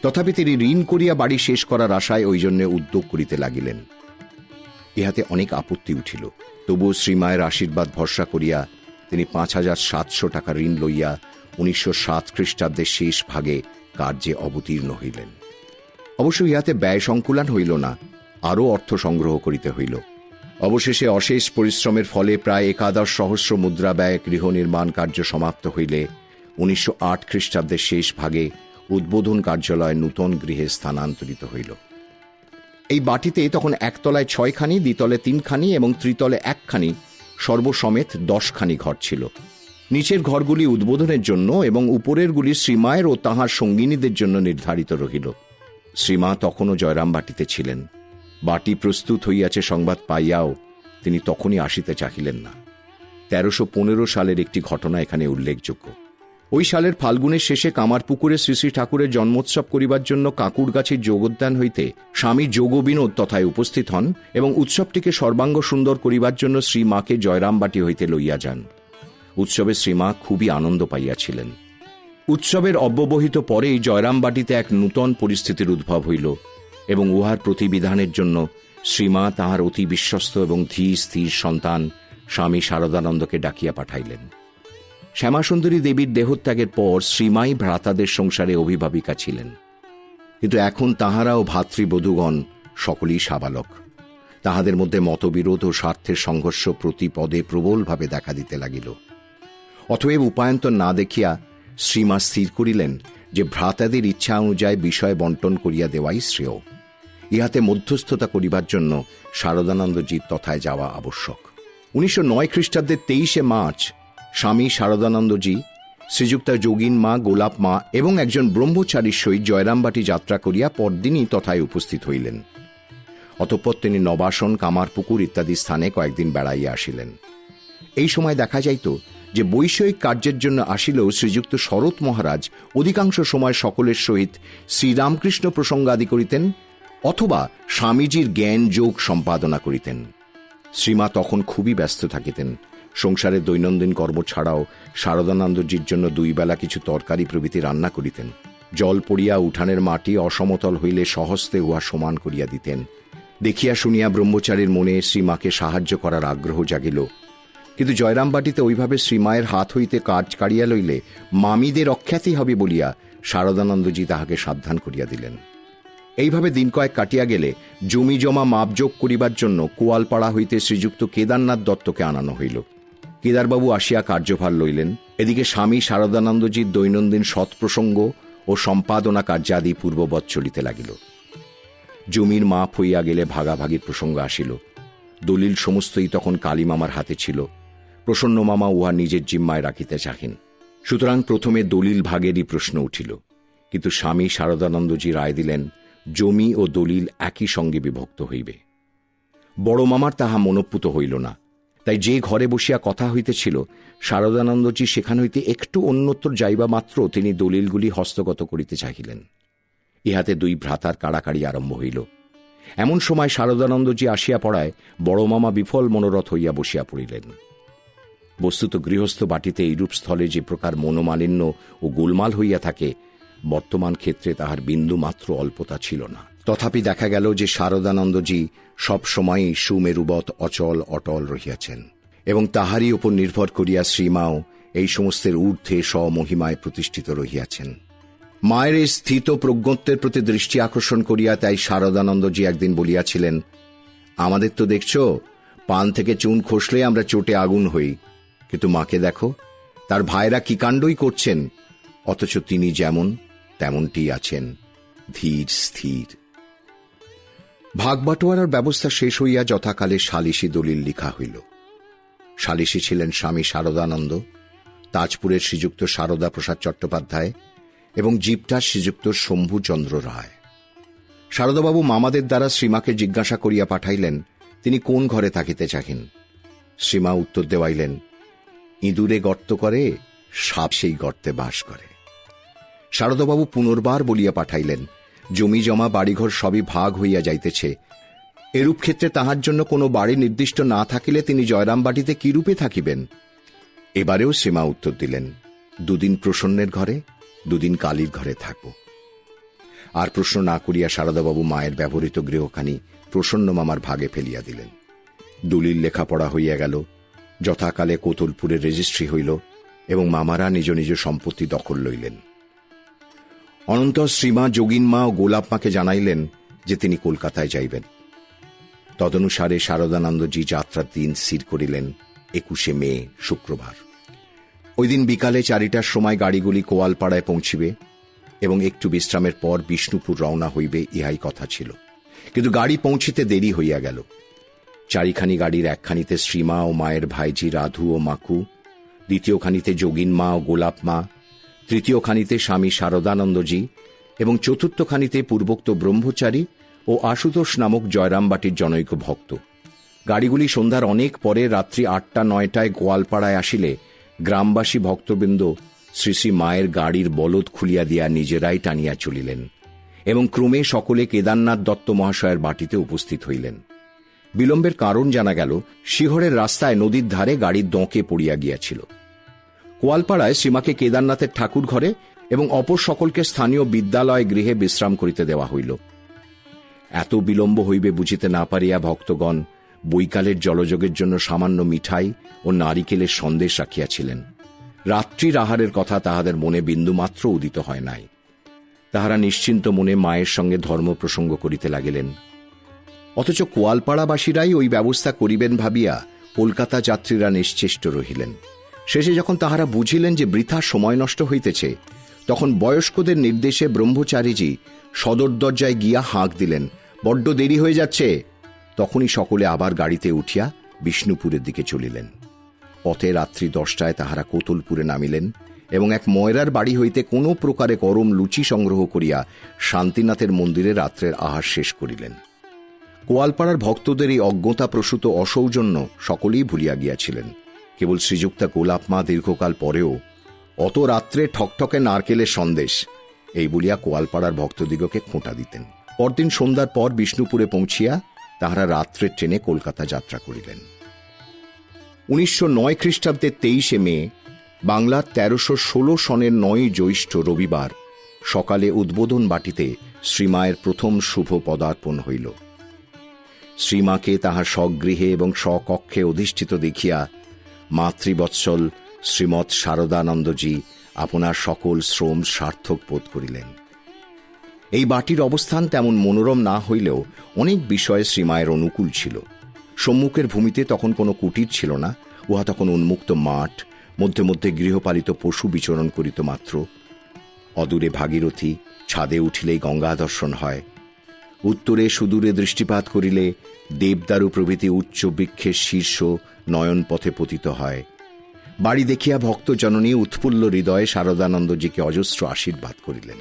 S1: তথাপি তিনি ঋণ করিয়া বাড়ি শেষ করার আশায় ওই জন্য উদ্যোগ করিতে লাগিলেন। ইহাতে অনেক আপত্তি উঠিল, তবুও শ্রীমায়ের আশীর্বাদ ভরসা করিয়া তিনি 5700 টাকা ঋণ লইয়া 1907 খ্রিস্টাব্দের শেষ ভাগে কার্যে অবতীর্ণ হইলেন। অবশ্য ইহাতে ব্যয় সংকুলান হইল না, আরও অর্থ সংগ্রহ করিতে হইল। অবশেষে অশেষ পরিশ্রমের ফলে প্রায় 11,000 মুদ্রা ব্যয় গৃহ নির্মাণ কার্য সমাপ্ত হইলে 1908 খ্রিস্টাব্দের শেষ ভাগে উদ্বোধন কার্যালয় নূতন গৃহে স্থানান্তরিত হইল। এই বাটিতে তখন একতলায় 6 খানি, দ্বিতলে 3 খানি এবং ত্রিতলে 1 খানি, সর্বসমেত 10 খানি ঘর ছিল। নিচের ঘরগুলি উদ্বোধনের জন্য এবং উপরেরগুলি শ্রীমায়ের ও তাহার সঙ্গিনীদের জন্য নির্ধারিত রহিল। শ্রীমা তখনও জয়রামবাটিতে ছিলেন। বাটি প্রস্তুত হইয়াছে সংবাদ পাইয়াও তিনি তখনই আসিতে চাহিলেন না। 1315 সালের একটি ঘটনা এখানে উল্লেখযোগ্য। ওই সালের ফাল্গুনের শেষে কামারপুকুরে শ্রী শ্রী ঠাকুরের জন্মোৎসব করিবার জন্য কাকুরগাছির যোগোদ্যান হইতে স্বামী যোগবিনোদ তথায় উপস্থিত হন এবং উৎসবটিকে সর্বাঙ্গ সুন্দর করিবার জন্য শ্রীমাকে জয়রামবাটি হইতে লইয়া যান। উৎসবে শ্রীমা খুবই আনন্দ পাইয়াছিলেন। উৎসবের অব্যবহিত পরেই জয়রামবাটিতে এক নূতন পরিস্থিতির উদ্ভব হইল এবং উহার প্রতিবিধানের জন্য শ্রীমা তাহার অতি বিশ্বস্ত এবং ধীর স্থির সন্তান স্বামী শারদানন্দকে ডাকিয়া পাঠাইলেন। শ্যামাসুন্দরী দেবীর দেহত্যাগের পর শ্রীমাই ভ্রাতাদের সংসারে অভিভাবিকা ছিলেন, কিন্তু এখন তাহারা ও ভাতৃবধূগণ সকলেই সাবালক। তাহাদের মধ্যে মতবিরোধ ও স্বার্থের সংঘর্ষ প্রতি পদে প্রবলভাবে দেখা দিতে লাগিল। অতএব উপায়ন্তর না দেখিয়া শ্রীমা স্থির করিলেন যে ভ্রাতাদের ইচ্ছা অনুযায়ী বিষয় বন্টন করিয়া দেওয়াই শ্রেয়। ইহাতে মধ্যস্থতা করিবার জন্য শারদানন্দজির তথায় যাওয়া আবশ্যক। 1909 খ্রিস্টাব্দের 23শে মার্চ স্বামী শারদানন্দজি শ্রীযুক্তা যোগিন মা, গোলাপ মা এবং একজন ব্রহ্মচারীর সহিত জয়রামবাটি যাত্রা করিয়া পরদিনই তথায় উপস্থিত হইলেন। অতঃপর তিনি নবাসন, কামারপুকুর ইত্যাদি স্থানে কয়েকদিন বেড়াইয়া আসিলেন। এই সময় দেখা যাইত যে বৈষয়িক কার্যের জন্য আসিলেও শ্রীযুক্ত শরৎ মহারাজ অধিকাংশ সময় সকলের সহিত শ্রীরামকৃষ্ণ প্রসঙ্গাদি করিতেন অথবা স্বামীজির জ্ঞান যোগ সম্পাদনা করিতেন। শ্রীমা তখন খুবই ব্যস্ত থাকিতেন। সংসারের দৈনন্দিন কর্ম ছাড়াও শারদানন্দজির জন্য 2 বেলা কিছু তরকারি প্রভৃতি রান্না করিতেন। জল পড়িয়া উঠানের মাটি অসমতল হইলে সহস্তে উহা সমান করিয়া দিতেন। দেখিয়া শুনিয়া ব্রহ্মচারীর মনে শ্রীমাকে সাহায্য করার আগ্রহ জাগিল, কিন্তু জয়রামবাটিতে ওইভাবে শ্রীমায়ের হাত হইতে কাজ কাড়িয়া লইলে মামিদের অখ্যাতি হবে বলিয়া শারদানন্দজি তাহাকে সাবধান করিয়া দিলেন। এইভাবে দিন কয়েক কাটিয়া গেলে জমি জমা মাপযোগ করিবার জন্য কোয়ালপাড়া হইতে শ্রীযুক্ত কেদারনাথ দত্তকে আনানো হইল। কেদারবাবু আসিয়া কার্যভার লইলেন। এদিকে স্বামী শারদানন্দজির দৈনন্দিন সৎপ্রসঙ্গ ও সম্পাদনা কার্যাদি পূর্ববৎ চলিতে লাগিল। জমির মাপ হইয়া গেলে ভাগাভাগির প্রসঙ্গ আসিল। দলিল সমস্তই তখন কালীমামার হাতে ছিল। প্রসন্ন মামা উহা নিজের জিম্মায় রাখিতে চাহেন। সুতরাং প্রথমে দলিল ভাগেরই প্রশ্ন উঠিল, কিন্তু স্বামী শারদানন্দজি রায় দিলেন জমি ও দলিল একই সঙ্গে বিভক্ত হইবে। বড় মামার তাহা মনোপুত হইল না, তাই যে ঘরে বসিয়া কথা হইতেছিল শারদানন্দজি সেখান হইতে একটু অন্যত্র যাইবা মাত্র তিনি দলিলগুলি হস্তগত করিতে চাহিলেন। ইহাতে দুই ভ্রাতার কাড়াকাড়ি আরম্ভ হইল। এমন সময় শারদানন্দজি আসিয়া পড়ায় বড় মামা বিফল মনোরথ হইয়া বসিয়া পড়িলেন। বস্তুত গৃহস্থ বাটিতে এইরূপ স্থলে যে প্রকার মনোমালিন্য ও গোলমাল হইয়া থাকে, বর্তমান ক্ষেত্রে তাহার বিন্দু মাত্র অল্পতা ছিল না। তথাপি দেখা গেল যে শারদানন্দজি সবসময়ই সুমেরুবৎ অচল অটল রহিয়াছেন, এবং তাহারই উপর নির্ভর করিয়া শ্রীমাও এই সমস্তের ঊর্ধ্বে স্বমহিমায় প্রতিষ্ঠিত রহিয়াছেন। মায়ের এই স্থিত প্রজ্ঞত্বের প্রতি দৃষ্টি আকর্ষণ করিয়া তাই শারদানন্দজি একদিন বলিয়াছিলেন, আমাদের তো দেখছ পান থেকে চুন খসলে আমরা চোটে আগুন হই, কিন্তু মাকে দেখো, তার ভাইরা কি কাণ্ডই করছেন, অথচ তিনি যেমন তেমনটি আছেন, ধীর স্থির। ভাগবাটোয়ারার ব্যবস্থা শেষ হইয়া যথাকালে সালিসি দলিল লিখা হইল। সালিসি ছিলেন স্বামী শারদানন্দ, তাজপুরের শ্রীযুক্ত শারদা প্রসাদ চট্টোপাধ্যায় এবং জিপটার শ্রীযুক্ত শম্ভুচন্দ্র রায়। শারদাবাবু মামাদের দ্বারা শ্রীমাকে জিজ্ঞাসা করিয়া পাঠাইলেন তিনি কোন ঘরে থাকিতে চাহেন। শ্রীমা উত্তর দেওয়াইলেন, ইঁদুরে গর্ত করে, সাপ সেই গর্তে বাস করে। শারদাবাবু পুনর্বার বলিয়া পাঠাইলেন, জমি জমা বাড়িঘর সবই ভাগ হইয়া যাইতেছে, এরূপ ক্ষেত্রে তাহার জন্য কোনো বাড়ি নির্দিষ্ট না থাকিলে তিনি জয়রামবাটিতে কিরূপে থাকিবেন। এবারেও শ্রীমা উত্তর দিলেন, দুদিন প্রসন্নের ঘরে, দুদিন কালীর ঘরে থাকব। আর প্রশ্ন না করিয়া শারদাবাবু মায়ের ব্যবহৃত গৃহখানি প্রসন্ন মামার ভাগে ফেলিয়া দিলেন। দলিল লেখাপড়া হইয়া গেল, যথাকালে কোতলপুরে রেজিস্ট্রি হইল এবং মামারা নিজ নিজ সম্পত্তি দখল লইলেন। অনন্তর শ্রীমা যোগিনমা ও গোলাপমাকে জানাইলেন যে তিনি কলকাতায় যাইবেন। তদনুসারে শারদানন্দজি যাত্রার দিন স্থির করিলেন 21শে মে, শুক্রবার। ওই দিন বিকালে 4টার সময় গাড়িগুলি কোয়ালপাড়ায় পৌঁছিবে এবং একটু বিশ্রামের পর বিষ্ণুপুর রওনা হইবে, ইহাই কথা ছিল। কিন্তু গাড়ি পৌঁছিতে দেরি হইয়া গেল। চারিখানি গাড়ির একখানিতে শ্রীমা ও মায়ের ভাইজি রাধু ও মাকু, দ্বিতীয়খানিতে যোগিনমা ও গোলাপমা, তৃতীয়খানিতে স্বামী শারদানন্দজি এবং চতুর্থখানিতে পূর্বোক্ত ব্রহ্মচারী ও আশুতোষ নামক জয়রামবাটির জনৈক ভক্ত। গাড়িগুলি সন্ধ্যার অনেক পরে রাত্রি 8টা-9টায় গোয়ালপাড়ায় আসিলে গ্রামবাসী ভক্তবৃন্দ শ্রী শ্রী মায়ের গাড়ির বলদ খুলিয়া দিয়া নিজেরাই টানিয়া চলিলেন এবং ক্রমে সকলে কেদারনাথ দত্ত মহাশয়ের বাটিতে উপস্থিত হইলেন। বিলম্বের কারণ জানা গেল, শিহরের রাস্তায় নদীর ধারে গাড়ির দোঁকে পড়িয়া গিয়াছিল। কোয়ালপাড়ায় শ্রীমাকে কেদারনাথের ঠাকুর ঘরে এবং অপর সকলকে স্থানীয় বিদ্যালয় গৃহে বিশ্রাম করিতে দেওয়া হইল। এত বিলম্ব হইবে বুঝিতে না পারিয়া ভক্তগণ বৈকালের জলযোগের জন্য সামান্য মিঠাই ও নারিকেলের সন্দেশ রাখিয়াছিলেন। রাত্রির আহারের কথা তাহাদের মনে বিন্দুমাত্র উদিত হয় নাই। তাহারা নিশ্চিন্ত মনে মায়ের সঙ্গে ধর্ম প্রসঙ্গ করিতে লাগিলেন। অথচ কোয়ালপাড়াবাসীরাই ওই ব্যবস্থা করিবেন ভাবিয়া কলকাতা যাত্রীরা নিশ্চেষ্ট রহিলেন। শেষে যখন তাহারা বুঝিলেন যে বৃথা সময় নষ্ট হইতেছে, তখন বয়স্কদের নির্দেশে ব্রহ্মচারীজি সদর দরজায় গিয়া হাঁক দিলেন, বড্ড দেরি হয়ে যাচ্ছে। তখনই সকলে আবার গাড়িতে উঠিয়া বিষ্ণুপুরের দিকে চলিলেন। পথে রাত্রি 10টায় তাহারা কোতলপুরে নামিলেন এবং এক ময়রার বাড়ি হইতে কোনো প্রকারে গরম লুচি সংগ্রহ করিয়া শান্তিনাথের মন্দিরে রাত্রের আহার শেষ করিলেন। কোয়ালপাড়ার ভক্তদের এই অজ্ঞতাপ্রসূত অসৌজন্য সকলেই ভুলিয়া গিয়াছিলেন। কেবল শ্রীযুক্তা গোলাপমা দীর্ঘকাল পরেও অত রাত্রে ঠকঠকে নারকেলের সন্দেশ এই বলিয়া কোয়ালপাড়ার ভক্তদিগকে খোঁটা দিতেন। পরদিন সন্ধ্যার পর বিষ্ণুপুরে পৌঁছিয়া তাহারা রাত্রের ট্রেনে কলকাতা যাত্রা করিলেন। 1909 খ্রিস্টাব্দের 23শে মে, বাংলার 1316 সনের 9ই জ্যৈষ্ঠ রবিবার সকালে উদ্বোধন বাটিতে শ্রীমায়ের প্রথম শুভ পদার্পণ হইল। শ্রীমাকে তাহার স্বগৃহে এবং স্বকক্ষে অধিষ্ঠিত দেখিয়া মাতৃবৎসল শ্রীমৎ শারদানন্দজি আপনার সকল শ্রম সার্থক বোধ করিলেন। এই বাটির অবস্থান তেমন মনোরম না হইলেও অনেক বিষয়ে শ্রীমায়ের অনুকূল ছিল। সম্মুখের ভূমিতে তখন কোনো কুটির ছিল না, উহা তখন উন্মুক্ত মাঠ, মধ্যে মধ্যে গৃহপালিত পশু বিচরণ করিত মাত্র। অদূরে ভাগীরথী, ছাদে উঠিলেই গঙ্গা দর্শন হয়। উত্তরে সুদূরে দৃষ্টিপাত করিলে দেবদারু প্রভৃতি উচ্চ বৃক্ষের শীর্ষ নয়ন পথে পতিত হয়। বাড়ি দেখিয়া ভক্ত জননী উৎফুল্ল হৃদয়ে শারদানন্দজিকে অজস্র আশীর্বাদ করিলেন।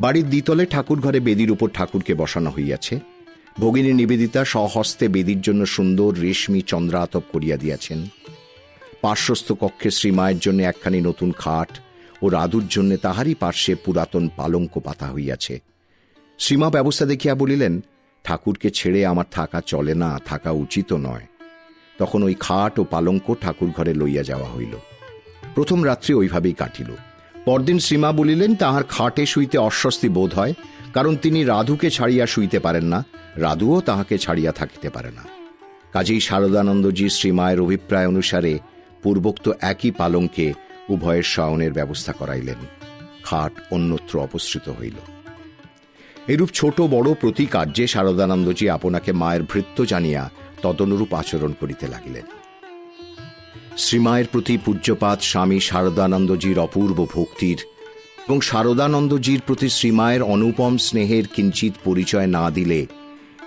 S1: বাড়ির দ্বিতলে ঠাকুর ঘরে বেদির উপর ঠাকুরকে বসানো হইয়াছে। ভগিনী নিবেদিতা স্বহস্তে বেদির জন্য সুন্দর রেশমি চন্দ্রাতপ করিয়া দিয়াছেন। পার্শ্বস্থ কক্ষে শ্রীমায়ের জন্য একখানি নতুন খাট ও রাধুর জন্য তাহারই পার্শ্বে পুরাতন পালঙ্ক পাতা হইয়াছে। শ্রীমা ব্যবস্থা দেখিয়া বলিলেন, ঠাকুরকে ছেড়ে আমার থাকা চলে না, থাকা উচিত নয়। তখন ওই খাট ও পালঙ্ক ঠাকুর ঘরে লইয়া যাওয়া হইল। প্রথম রাত্রি ওইভাবেই কাটিল। পরদিন শ্রীমা বলিলেন তাহার খাটে শুইতে অস্বস্তি বোধ হয়, কারণ তিনি রাধুকে ছাড়িয়া শুইতে পারেন না, রাধুও তাহাকে ছাড়িয়া থাকিতে পারে না। কাজেই শারদানন্দজি শ্রীমায়ের অভিপ্রায় অনুসারে পূর্বোক্ত একই পালঙ্কে উভয়ের শয়নের ব্যবস্থা করাইলেন। খাট অন্যত্র অপসৃত হইল। এরূপ ছোট বড় প্রতি কার্যে শারদানন্দজি আপনাকে মায়ের ভৃত্য জানিয়া তদনুরূপ আচরণ করিতে লাগিলেন। শ্রীমায়ের প্রতি পূজ্যপাত স্বামী শারদানন্দজির অপূর্ব ভক্তির এবং শারদানন্দজির প্রতি শ্রীমায়ের অনুপম স্নেহের কিঞ্চিত পরিচয় না দিলে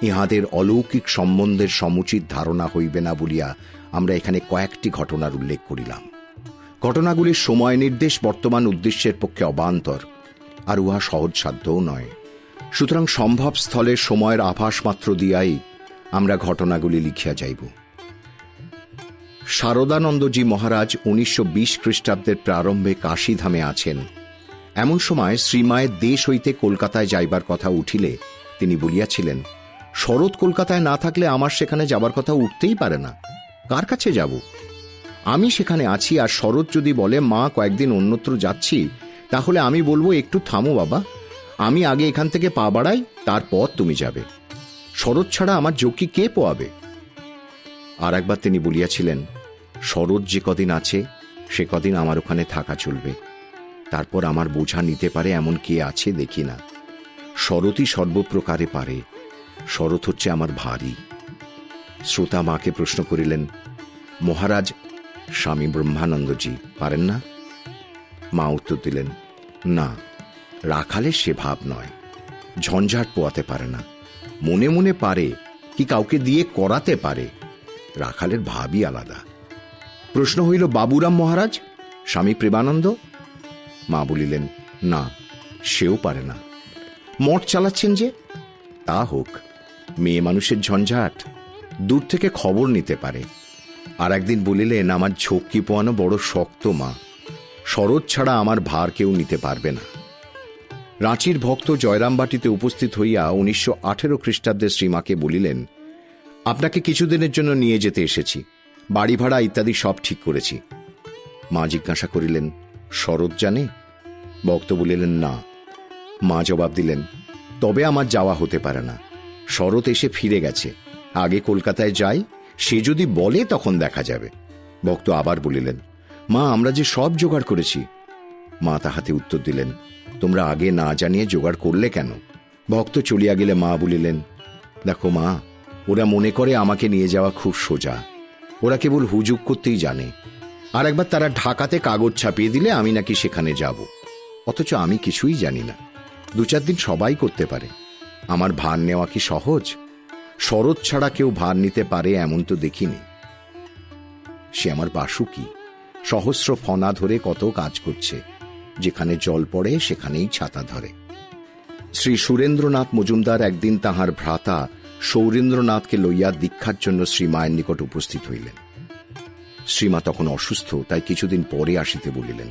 S1: ইহাদের অলৌকিক সম্বন্ধের সমুচিত ধারণা হইবে না বলিয়া আমরা এখানে কয়েকটি ঘটনার উল্লেখ করিলাম। ঘটনাগুলির সময় নির্দেশ বর্তমান উদ্দেশ্যের পক্ষে অবান্তর, আর উহা সহজসাধ্যও নয়। সুতরাং সম্ভব স্থলের সময়ের আভাস মাত্র দিয়াই আমরা ঘটনাগুলি লিখিয়া যাইব। শারদানন্দজি মহারাজ 1920 খ্রিস্টাব্দের প্রারম্ভে কাশীধামে আছেন। এমন সময় শ্রীমায়ের দেশ হইতে কলকাতায় যাইবার কথা উঠিলে তিনি বলিয়াছিলেন, শরৎ কলকাতায় না থাকলে আমার সেখানে যাবার কথা উঠতেই পারে না। কার কাছে যাব? আমি সেখানে আছি, আর শরৎ যদি বলে মা কয়েকদিন অন্যত্র যাচ্ছি, তাহলে আমি বলবো একটু থামো বাবা, আমি আগে এখান থেকে পা বাড়াই, তারপর তুমি যাবে। শরৎ ছাড়া আমার যোগ্যী কে পোয়াবে? আর একবার তিনি বলিয়াছিলেন, শরৎ যে কদিন আছে সে কদিন আমার ওখানে থাকা চলবে, তারপর আমার বোঝা নিতে পারে এমন কে আছে দেখি না। শরৎই সর্বপ্রকারে পারে, শরৎ হচ্ছে আমার ভারী। শ্রোতা মাকে প্রশ্ন করিলেন, মহারাজ স্বামী ব্রহ্মানন্দজি পারেন না? মা উত্তর দিলেন, না, রাখালে সে ভাব নয়, ঝঞ্ঝাট পোয়াতে পারে না। মনে মনে পারে কি কাউকে দিয়ে করাতে পারে, রাখালের ভাবই আলাদা। প্রশ্ন হইল, বাবুরাম মহারাজ স্বামী প্রেমানন্দ? মা বলিলেন, না, সেও পারে না। মঠ চালাচ্ছেন যে? তা হোক, মেয়ে মানুষের ঝঞ্ঝাট, দূর থেকে খবর নিতে পারে। আর একদিন বলিলেন, আমার ঝক্কি পোয়ানো বড় শক্ত মা, শরৎ ছাড়া আমার ভার কেউ নিতে পারবে না। রাঁচির ভক্ত জয়রামবাটিতে উপস্থিত হইয়া 1918 খ্রিস্টাব্দে শ্রীমাকে বলিলেন, আপনাকে কিছুদিনের জন্য নিয়ে যেতে এসেছি, বাড়ি ভাড়া ইত্যাদি সব ঠিক করেছি। মা জিজ্ঞাসা করিলেন, শরৎ জানে? ভক্ত বলিলেন, না। মা জবাব দিলেন, তবে আমার যাওয়া হতে পারে না, শরৎ এসে ফিরে গেছে, আগে কলকাতায় যাই, সে যদি বলে তখন দেখা যাবে। ভক্ত আবার বলিলেন, মা আমরা যে সব জোগাড় করেছি। মা তাহাতে উত্তর দিলেন, তোমরা আগে না জানিয়ে জোগাড় করলে কেন? ভক্ত চলিয়া গেলে মা বলিলেন, দেখো মা, ওরা মনে করে আমাকে নিয়ে যাওয়া খুব সোজা, ওরা কেবল হুজুগ করতেই জানে। আর একবার তারা ঢাকাতে কাগজ ছাপিয়ে দিলে আমি নাকি সেখানে যাব, অথচ আমি কিছুই জানি না। 2-4 দিন সবাই করতে পারে, আমার ভার নেওয়া কি সহজ? শরৎ ছাড়া কেউ ভার নিতে পারে এমন তো দেখিনি। সে আমার বাসুকি, সহস্র ফনা ধরে কত কাজ করছে, যেখানে জল পড়ে সেখানেই ছাতা ধরে। শ্রী সুরেন্দ্রনাথ মজুমদার একদিন তাহার ভ্রাতা সৌরেন্দ্রনাথকে লইয়া দীক্ষার জন্য শ্রীমায়ের নিকট উপস্থিত হইলেন। শ্রীমা তখন অসুস্থ, তাই কিছুদিন পরে আসিতে বলিলেন।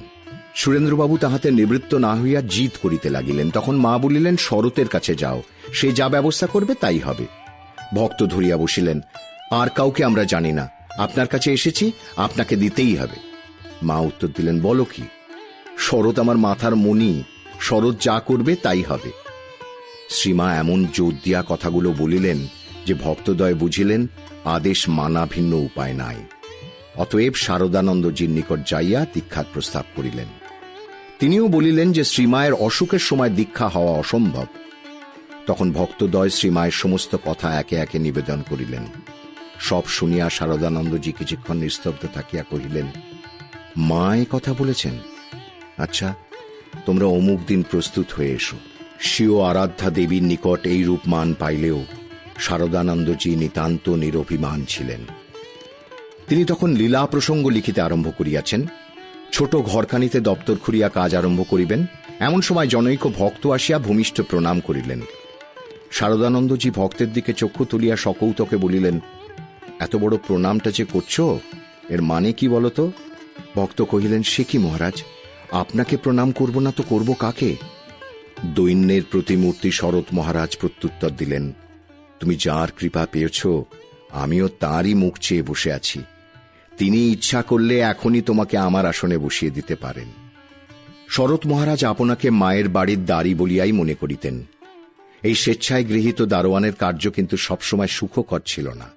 S1: সুরেন্দ্রবাবু তাহাতে নিবৃত্ত না হইয়া জিদ করিতে লাগিলেন। তখন মা বলিলেন, শরতের কাছে যাও, সে যা ব্যবস্থা করবে তাই হবে। ভক্ত ধরিয়া বসিলেন, আর কাউকে আমরা জানি না, আপনার কাছে এসেছি, আপনাকে দিতেই হবে। মা উত্তর দিলেন, বলো কি? শরৎ আমার মাথার মণি, শরৎ যা করবে তাই হবে। শ্রীমা এমন জোর দিয়া কথাগুলো বলিলেন যে ভক্তদ্বয় বুঝিলেন আদেশ মানা ভিন্ন উপায় নাই। অতএব শারদানন্দজির নিকট যাইয়া দীক্ষার প্রস্তাব করিলেন। তিনিও বলিলেন যে শ্রীমায়ের অসুখের সময় দীক্ষা হওয়া অসম্ভব। তখন ভক্তদ্বয় শ্রীমায়ের সমস্ত কথা একে একে নিবেদন করিলেন। সব শুনিয়া শারদানন্দজি কিছুক্ষণ নিস্তব্ধ থাকিয়া কহিলেন, মা এ কথা বলেছেন? আচ্ছা, তোমরা অমুক দিন প্রস্তুত হয়ে এসো। স্বীয় আরাধ্যা দেবীর নিকট এই রূপ মান পাইলেও শারদানন্দজি নিতান্ত নিরভিমান ছিলেন। তিনি তখন লীলা প্রসঙ্গ লিখিতে আরম্ভ করিয়াছেন। ছোট ঘরখানিতে দপ্তর খুঁড়িয়া কাজ আরম্ভ করিবেন এমন সময় জনৈক ভক্ত আসিয়া ভূমিষ্ঠ প্রণাম করিলেন। শারদানন্দজি ভক্তের দিকে চক্ষু তুলিয়া সকৌতকে বলিলেন, এত বড় প্রণামটা যে করছ, এর মানে কি বলতো? ভক্ত কহিলেন, সে কি মহারাজ, আপনাকে প্রণাম করব না তো করব কাকে? দৈন্যের প্রতিমূর্তি শরৎ মহারাজ প্রত্যুত্তর দিলেন, তুমি যার কৃপা পেয়েছ, আমিও তাঁরই মুখ চেয়ে বসে আছি। তিনি ইচ্ছা করলে এখনই তোমাকে আমার আসনে বসিয়ে দিতে পারেন। শরৎ মহারাজ আপনাকে মায়ের বাড়ির দাঁড়ি বলিয়াই মনে করিতেন। এই স্বেচ্ছায় গৃহীত দারোয়ানের কার্য কিন্তু সবসময় সুখকর ছিল না।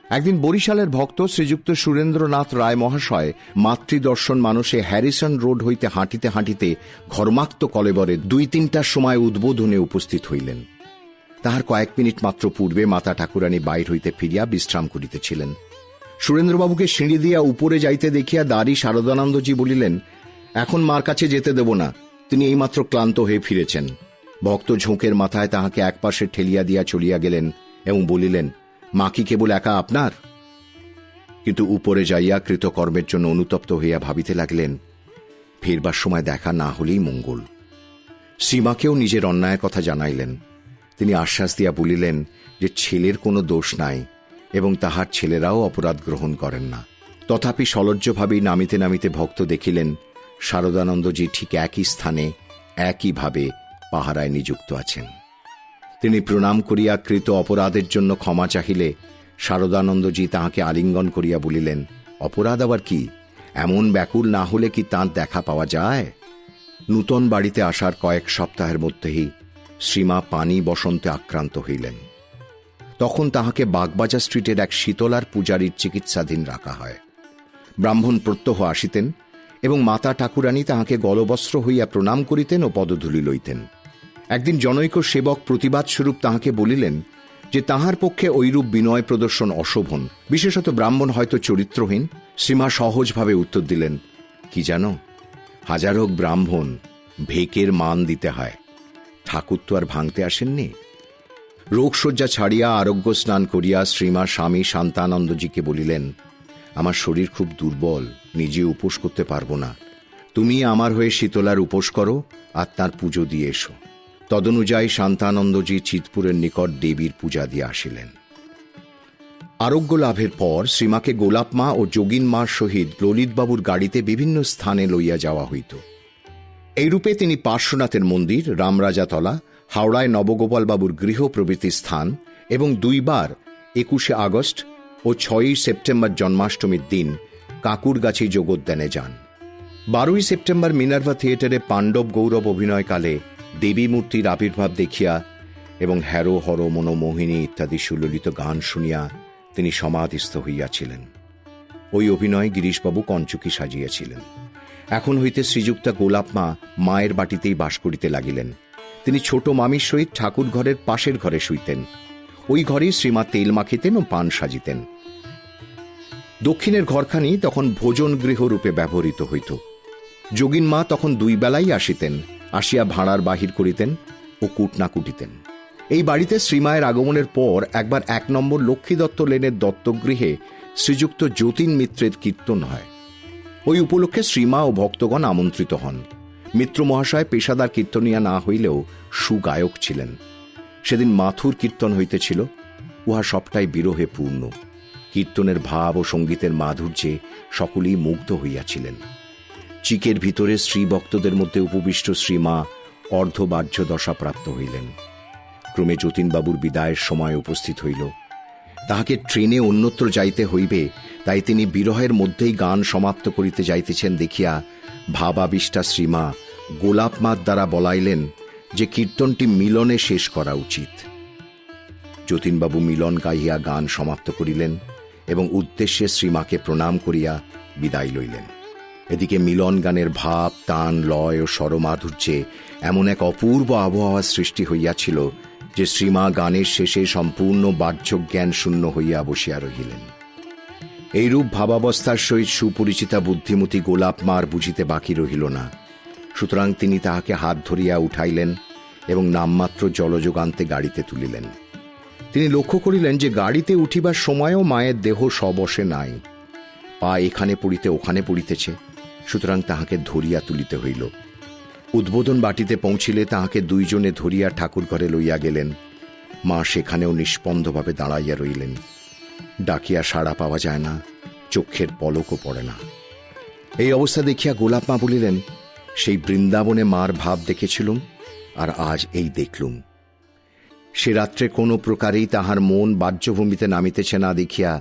S1: একদিন বরিশালের ভক্ত শ্রীযুক্ত সুরেন্দ্রনাথ রায় মহাশয় মাতৃদর্শন মানসে হ্যারিসন রোড হইতে হাঁটিতে হাঁটিতে ঘর্মাক্ত কলেবরে 2-3টার সময় উদ্বোধনে উপস্থিত হইলেন। তাহার কয়েক মিনিট মাত্র পূর্বে মাতা ঠাকুরানী বাইর হইতে ফিরিয়া বিশ্রাম করিতেছিলেন। সুরেন্দ্রবাবুকে সিঁড়ি দিয়া উপরে যাইতে দেখিয়া দাঁড়ি শারদানন্দজি বলিলেন, এখন মার কাছে যেতে দেব না, তিনি এইমাত্র ক্লান্ত হয়ে ফিরেছেন। ভক্ত ঝোঁকের মাথায় তাহাকে একপাশে ঠেলিয়া দিয়া চলিয়া গেলেন এবং বলিলেন, মা কি কেবল একা আপনার? কিন্তু উপরে যাইয়া কৃতকর্মের জন্য অনুতপ্ত হইয়া ভাবিতে লাগলেন, ফিরবার সময় দেখা না হলেই মঙ্গল। শ্রীমাকেও নিজের অন্যায়ের কথা জানাইলেন। তিনি আশ্বাস দিয়া বলিলেন যে ছেলের কোনো দোষ নাই এবং তাহার ছেলেরাও অপরাধ গ্রহণ করেন না। তথাপি সলজ্জভাবেই নামিতে নামিতে ভক্ত দেখিলেন শারদানন্দজি ঠিক একই স্থানে একইভাবে পাহারায় নিযুক্ত আছেন। তিনি প্রণাম করিয়া কৃত অপরাধের জন্য ক্ষমা চাহিলে শারদানন্দজি তাহাকে আলিঙ্গন করিয়া বলিলেন, অপরাধ আবার কি? এমন ব্যাকুল না হলে কি তাঁর দেখা পাওয়া যায়? নূতন বাড়িতে আসার কয়েক সপ্তাহের মধ্যেই শ্রীমা পানি বসন্তে আক্রান্ত হইলেন। তখন তাহাকে বাগবাজার স্ট্রিটের এক শীতলার পূজারীর চিকিৎসাধীন রাখা হয়। ব্রাহ্মণ প্রত্যহ আসিতেন এবং মাতা ঠাকুরানী তাহাকে গলবস্ত্র হইয়া প্রণাম করিতেন ও পদধূলি লইতেন। একদিন জনৈক সেবক প্রতিবাদ স্বরূপ তাহাকে বলিলেন যে তাহার পক্ষে ঐরূপ বিনয় প্রদর্শন অশোভন, বিশেষত ব্রাহ্মণ হয়তো চরিত্রহীন। শ্রীমা সহজভাবে উত্তর দিলেন, কি জানো, হাজার হোক ব্রাহ্মণ, ভেকের মান দিতে হয়, ঠাকুর তো আর ভাঙতে আসেননি। রোগশয্যা ছাড়িয়া আরোগ্য স্নান করিয়া শ্রীমা স্বামী শান্তানন্দজিকে বলিলেন, আমার শরীর খুব দুর্বল, নিজে উপোস করতে পারবো না, তুমি আমার হয়ে শীতলার উপোস করো আর তাঁর পুজো দিয়ে এসো। তদনুযায়ী শান্তানন্দজি চিতপুরের নিকট দেবীর পূজা দিয়ে আসিলেন। আরোগ্য লাভের পর শ্রীমাকে গোলাপ মা ও যোগিন মার সহিত ললিতবাবুর গাড়িতে বিভিন্ন স্থানে লইয়া যাওয়া হইত। এইরূপে তিনি পার্শ্বনাথের মন্দির, রামরাজাতলা, হাওড়ায় নবগোপালবাবুর গৃহ প্রভৃতি স্থান এবং 2 বার 21শে আগস্ট ও 6ই সেপ্টেম্বর জন্মাষ্টমীর দিন কাকুরগাছি যোগোদ্যানে যান। 12ই সেপ্টেম্বর মিনার্ভা থিয়েটারে পাণ্ডব গৌরব অভিনয়কালে দেবী মূর্তির আবির্ভাব দেখিয়া এবং হ্যারো হর মনোমোহিনী ইত্যাদি সুললিত গান শুনিয়া তিনি সমাধিস্থ হইয়াছিলেন। ওই অভিনয় গিরিশবাবু কঞ্চুকি সাজিয়াছিলেন। এখন হইতে শ্রীযুক্তা গোলাপ মা মায়ের বাটিতেই বাস করিতে লাগিলেন। তিনি ছোট মামির সহিত ঠাকুর ঘরের পাশের ঘরে শুইতেন। ওই ঘরেই শ্রীমা তেল মাখিতেন ও পান সাজিতেন। দক্ষিণের ঘরখানি তখন ভোজন গৃহ রূপে ব্যবহৃত হইত। যোগিন মা তখন 2 বেলাই আসিতেন, আসিয়া ভাঁড়ার বাহির করিতেন ও কুটনা কুটিতেন। এই বাড়িতে শ্রীমায়ের আগমনের পর একবার 1 নম্বর লক্ষ্মী দত্ত লেনের দত্তগৃহে শ্রীযুক্ত যতীন মিত্রের কীর্তন হয়। ওই উপলক্ষে শ্রীমা ও ভক্তগণ আমন্ত্রিত হন। মিত্র মহাশয় পেশাদার কীর্তনিয়া না হইলেও সুগায়ক ছিলেন। সেদিন মাথুর কীর্তন হইতেছিল, উহা সবটাই বিরহে পূর্ণ। কীর্তনের ভাব ও সঙ্গীতের মাধুর্যে সকলেই মুগ্ধ হইয়াছিলেন। চিকের ভিতরে স্ত্রী ভক্তদের মধ্যে উপবিষ্ট শ্রীমা অর্ধবাহ্য দশা প্রাপ্ত হইলেন। ক্রমে যতীনবাবুর বিদায়ের সময় উপস্থিত হইল। তাহাকে ট্রেনে অন্যত্র যাইতে হইবে, তাই তিনি বিরহের মধ্যেই গান সমাপ্ত করিতে যাইতেছেন দেখিয়া ভাবাবিষ্টা শ্রীমা গোলাপ মার দ্বারা বলাইলেন যে কীর্তনটি মিলনে শেষ করা উচিত। যতীনবাবু মিলন গাইয়া গান সমাপ্ত করিলেন এবং উদ্দেশ্যে শ্রীমাকে প্রণাম করিয়া বিদায় লইলেন। এদিকে মিলন গানের ভাব, তান, লয় ও স্বরমাধুর্যে এমন এক অপূর্ব আবহাওয়া সৃষ্টি হইয়াছিল যে শ্রীমা গানের শেষে সম্পূর্ণ বাহ্যজ্ঞান শূন্য হইয়া বসিয়া রহিলেন। এইরূপ ভাবাবস্থার সহিত সুপরিচিতা বুদ্ধিমতী গোলাপ মার বুঝিতে বাকি রহিল না। সুতরাং তিনি তাহাকে হাত ধরিয়া উঠাইলেন এবং নামমাত্র জলযোগান্তে গাড়িতে তুলিলেন। তিনি লক্ষ্য করিলেন যে গাড়িতে উঠিবার সময়ও মায়ের দেহ সবশে নাই, পা এখানে পড়িতে ওখানে পড়িতেছে। সুতরাং তাহাকে ধরিয়া তুলিতে হইল। উদ্বোধন বাটিতে পৌঁছিলে তাহাকে দুইজনে ধরিয়া ঠাকুর ঘরে লইয়া গেলেন। মা সেখানেও নিষ্পন্দভাবে দাঁড়াইয়া রইলেন। ডাকিয়া সাড়া পাওয়া যায় না, চক্ষের পলকও পড়ে না। এই অবস্থা দেখিয়া গোলাপ মা বলিলেন, সেই বৃন্দাবনে মার ভাব দেখেছিলুম, আর আজ এই দেখলুম। সে রাত্রে কোনো প্রকারেই তাহার মন বাহ্যভূমিতে নামিতেছে না দেখিয়া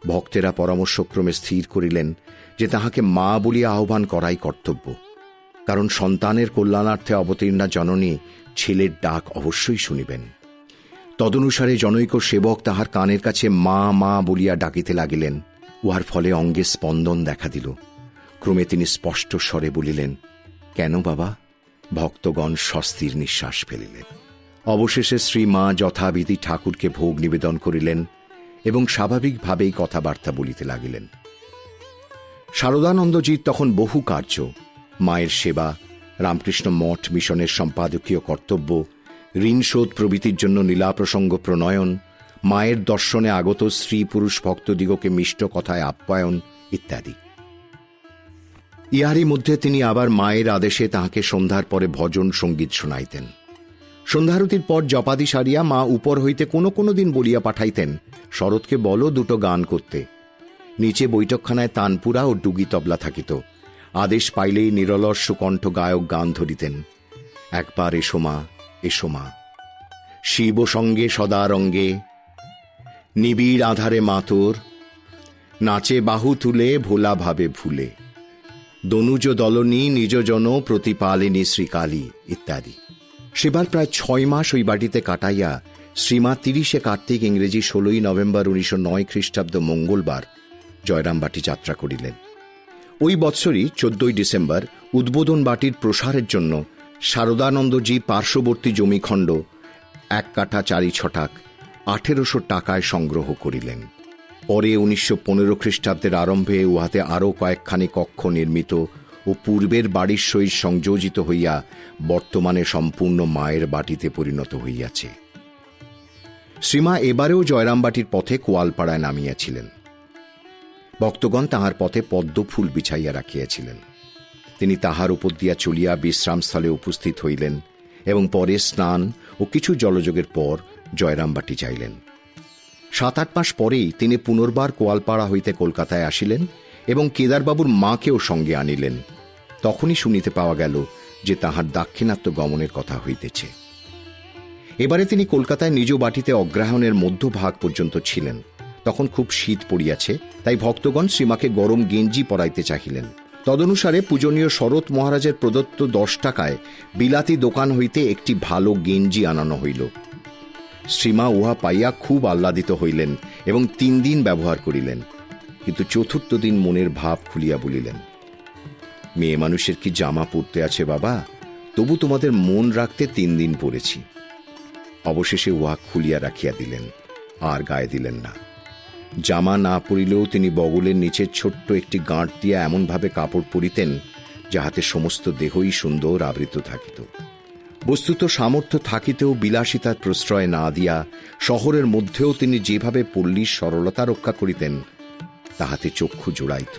S1: ভক্তেরা পরামর্শক্রমে স্থির করিলেন যে তাহাকে মা বলিয়া আহ্বান করাই কর্তব্য, কারণ সন্তানের কল্যাণার্থে অবতীর্ণা জননী ছেলের ডাক অবশ্যই শুনিবেন। তদনুসারে জনৈক সেবক তাহার কানের কাছে মা মা বলিয়া ডাকিতে লাগিলেন। উহার ফলে অঙ্গে স্পন্দন দেখা দিল। ক্রমে তিনি স্পষ্ট স্বরে বলিলেন, কেন বাবা? ভক্তগণ স্বস্তির নিঃশ্বাস ফেলিলেন। অবশেষে শ্রীমা যথাবিধি ঠাকুরকে ভোগ নিবেদন করিলেন এবং স্বাভাবিকভাবেই কথাবার্তা বলিতে লাগিলেন। শারদানন্দজির তখন বহু কার্য, মায়ের সেবা, রামকৃষ্ণ মঠ মিশনের সম্পাদকীয় কর্তব্য, ঋণ শোধ প্রভৃতির জন্য লীলাপ্রসঙ্গ প্রণয়ন, মায়ের দর্শনে আগত স্ত্রী পুরুষ ভক্তদিগকে মিষ্ট কথায় আপ্যায়ন ইত্যাদি। ইহারই মধ্যে তিনি আবার মায়ের আদেশে তাহাকে সন্ধ্যার পরে ভজন সঙ্গীত শোনাইতেন। সন্ধ্যারতির পর জপাদি সারিয়া মা উপর হইতে কোনো কোনো দিন বলিয়া পাঠাইতেন, শরৎকে বলো দুটো গান করতে। নিচে বৈঠকখানায় তানপুরা ও ডুগি তবলা থাকিত। আদেশ পাইলেই নিরলস সুকণ্ঠ গায়ক গান ধরিতেন। একবার এসো মা, এসো মা, শিব সঙ্গে সদা রঙ্গে, নিবিড় আধারে মাতর, নাচে বাহু তুলে ভোলা ভাবে ভুলে, দনুজ দলনী নিজজন প্রতিপালিনী শ্রীকালী ইত্যাদি। সেবার প্রায় 6 মাস ওই বাটিতে কাটাইয়া শ্রীমা 30 কার্তিক ইংরেজি 16 নভেম্বর 1909 খ্রিস্টাব্দ মঙ্গলবার জয়রামবাটি যাত্রা করিলেন। ওই বৎসরই 14 ডিসেম্বর উদ্বোধন বাটির প্রসারের জন্য শারদানন্দজি পার্শ্ববর্তী জমিখণ্ড 1 কাঠা 4 ছটাক 1800 টাকায় সংগ্রহ করিলেন। পরে 1915 খ্রিস্টাব্দের আরম্ভে উহাতে আরও কয়েকখানি কক্ষ নির্মিত ও পূর্বের বাড়ির সহিত সংযোজিত হইয়া বর্তমানে সম্পূর্ণ মায়ের বাটিতে পরিণত হইয়াছে। শ্রীমা এবারেও জয়রামবাটির পথে কোয়ালপাড়ায় নামিয়াছিলেন। ভক্তগণ তাহার পথে পদ্ম ফুল বিছাইয়া রাখিয়াছিলেন। তিনি তাহার উপর দিয়া চলিয়া বিশ্রামস্থলে উপস্থিত হইলেন এবং পরে স্নান ও কিছু জলযোগের পর জয়রামবাটি যাইলেন। 7-8 মাস পরেই তিনি পুনর্বার কোয়ালপাড়া হইতে কলকাতায় আসিলেন এবং কেদারবাবুর মাকেও সঙ্গে আনিলেন। তখনই শুনিতে পাওয়া গেল যে তাহার দাক্ষিণাত্য গমনের কথা হইতেছে। এবারে তিনি কলকাতায় নিজ বাটিতে অগ্রহায়ণের মধ্যভাগ পর্যন্ত ছিলেন। তখন খুব শীত পড়িয়াছে, তাই ভক্তগণ শ্রীমাকে গরম গেঞ্জি পরাইতে চাহিলেন। তদনুসারে পূজনীয় শরৎ মহারাজের প্রদত্ত 10 টাকায় বিলাতি দোকান হইতে একটি ভালো গেঞ্জি আনানো হইল। শ্রীমা উহা পাইয়া খুব আহ্লাদিত হইলেন এবং 3 দিন ব্যবহার করিলেন। কিন্তু 4র্থ দিন মনের ভাব খুলিয়া বলিলেন, মেয়ে মানুষের কি জামা পরতে আছে বাবা, তবু তোমাদের মন রাখতে 3 দিন পরেছি। অবশেষে উহা খুলিয়া রাখিয়া দিলেন, আর গায়ে দিলেন না। জামা না পরিলেও তিনি বগলের নিচে ছোট্ট একটি গাঁট দিয়া এমনভাবে কাপড় পরিতেন যাহাতে সমস্ত দেহই সুন্দর আবৃত থাকিত। বস্তুত সামর্থ্য থাকিতেও বিলাসিতার প্রশ্রয় না দিয়া শহরের মধ্যেও তিনি যেভাবে পল্লীর সরলতা রক্ষা করিতেন তাহাতে চক্ষু জোড়াইত।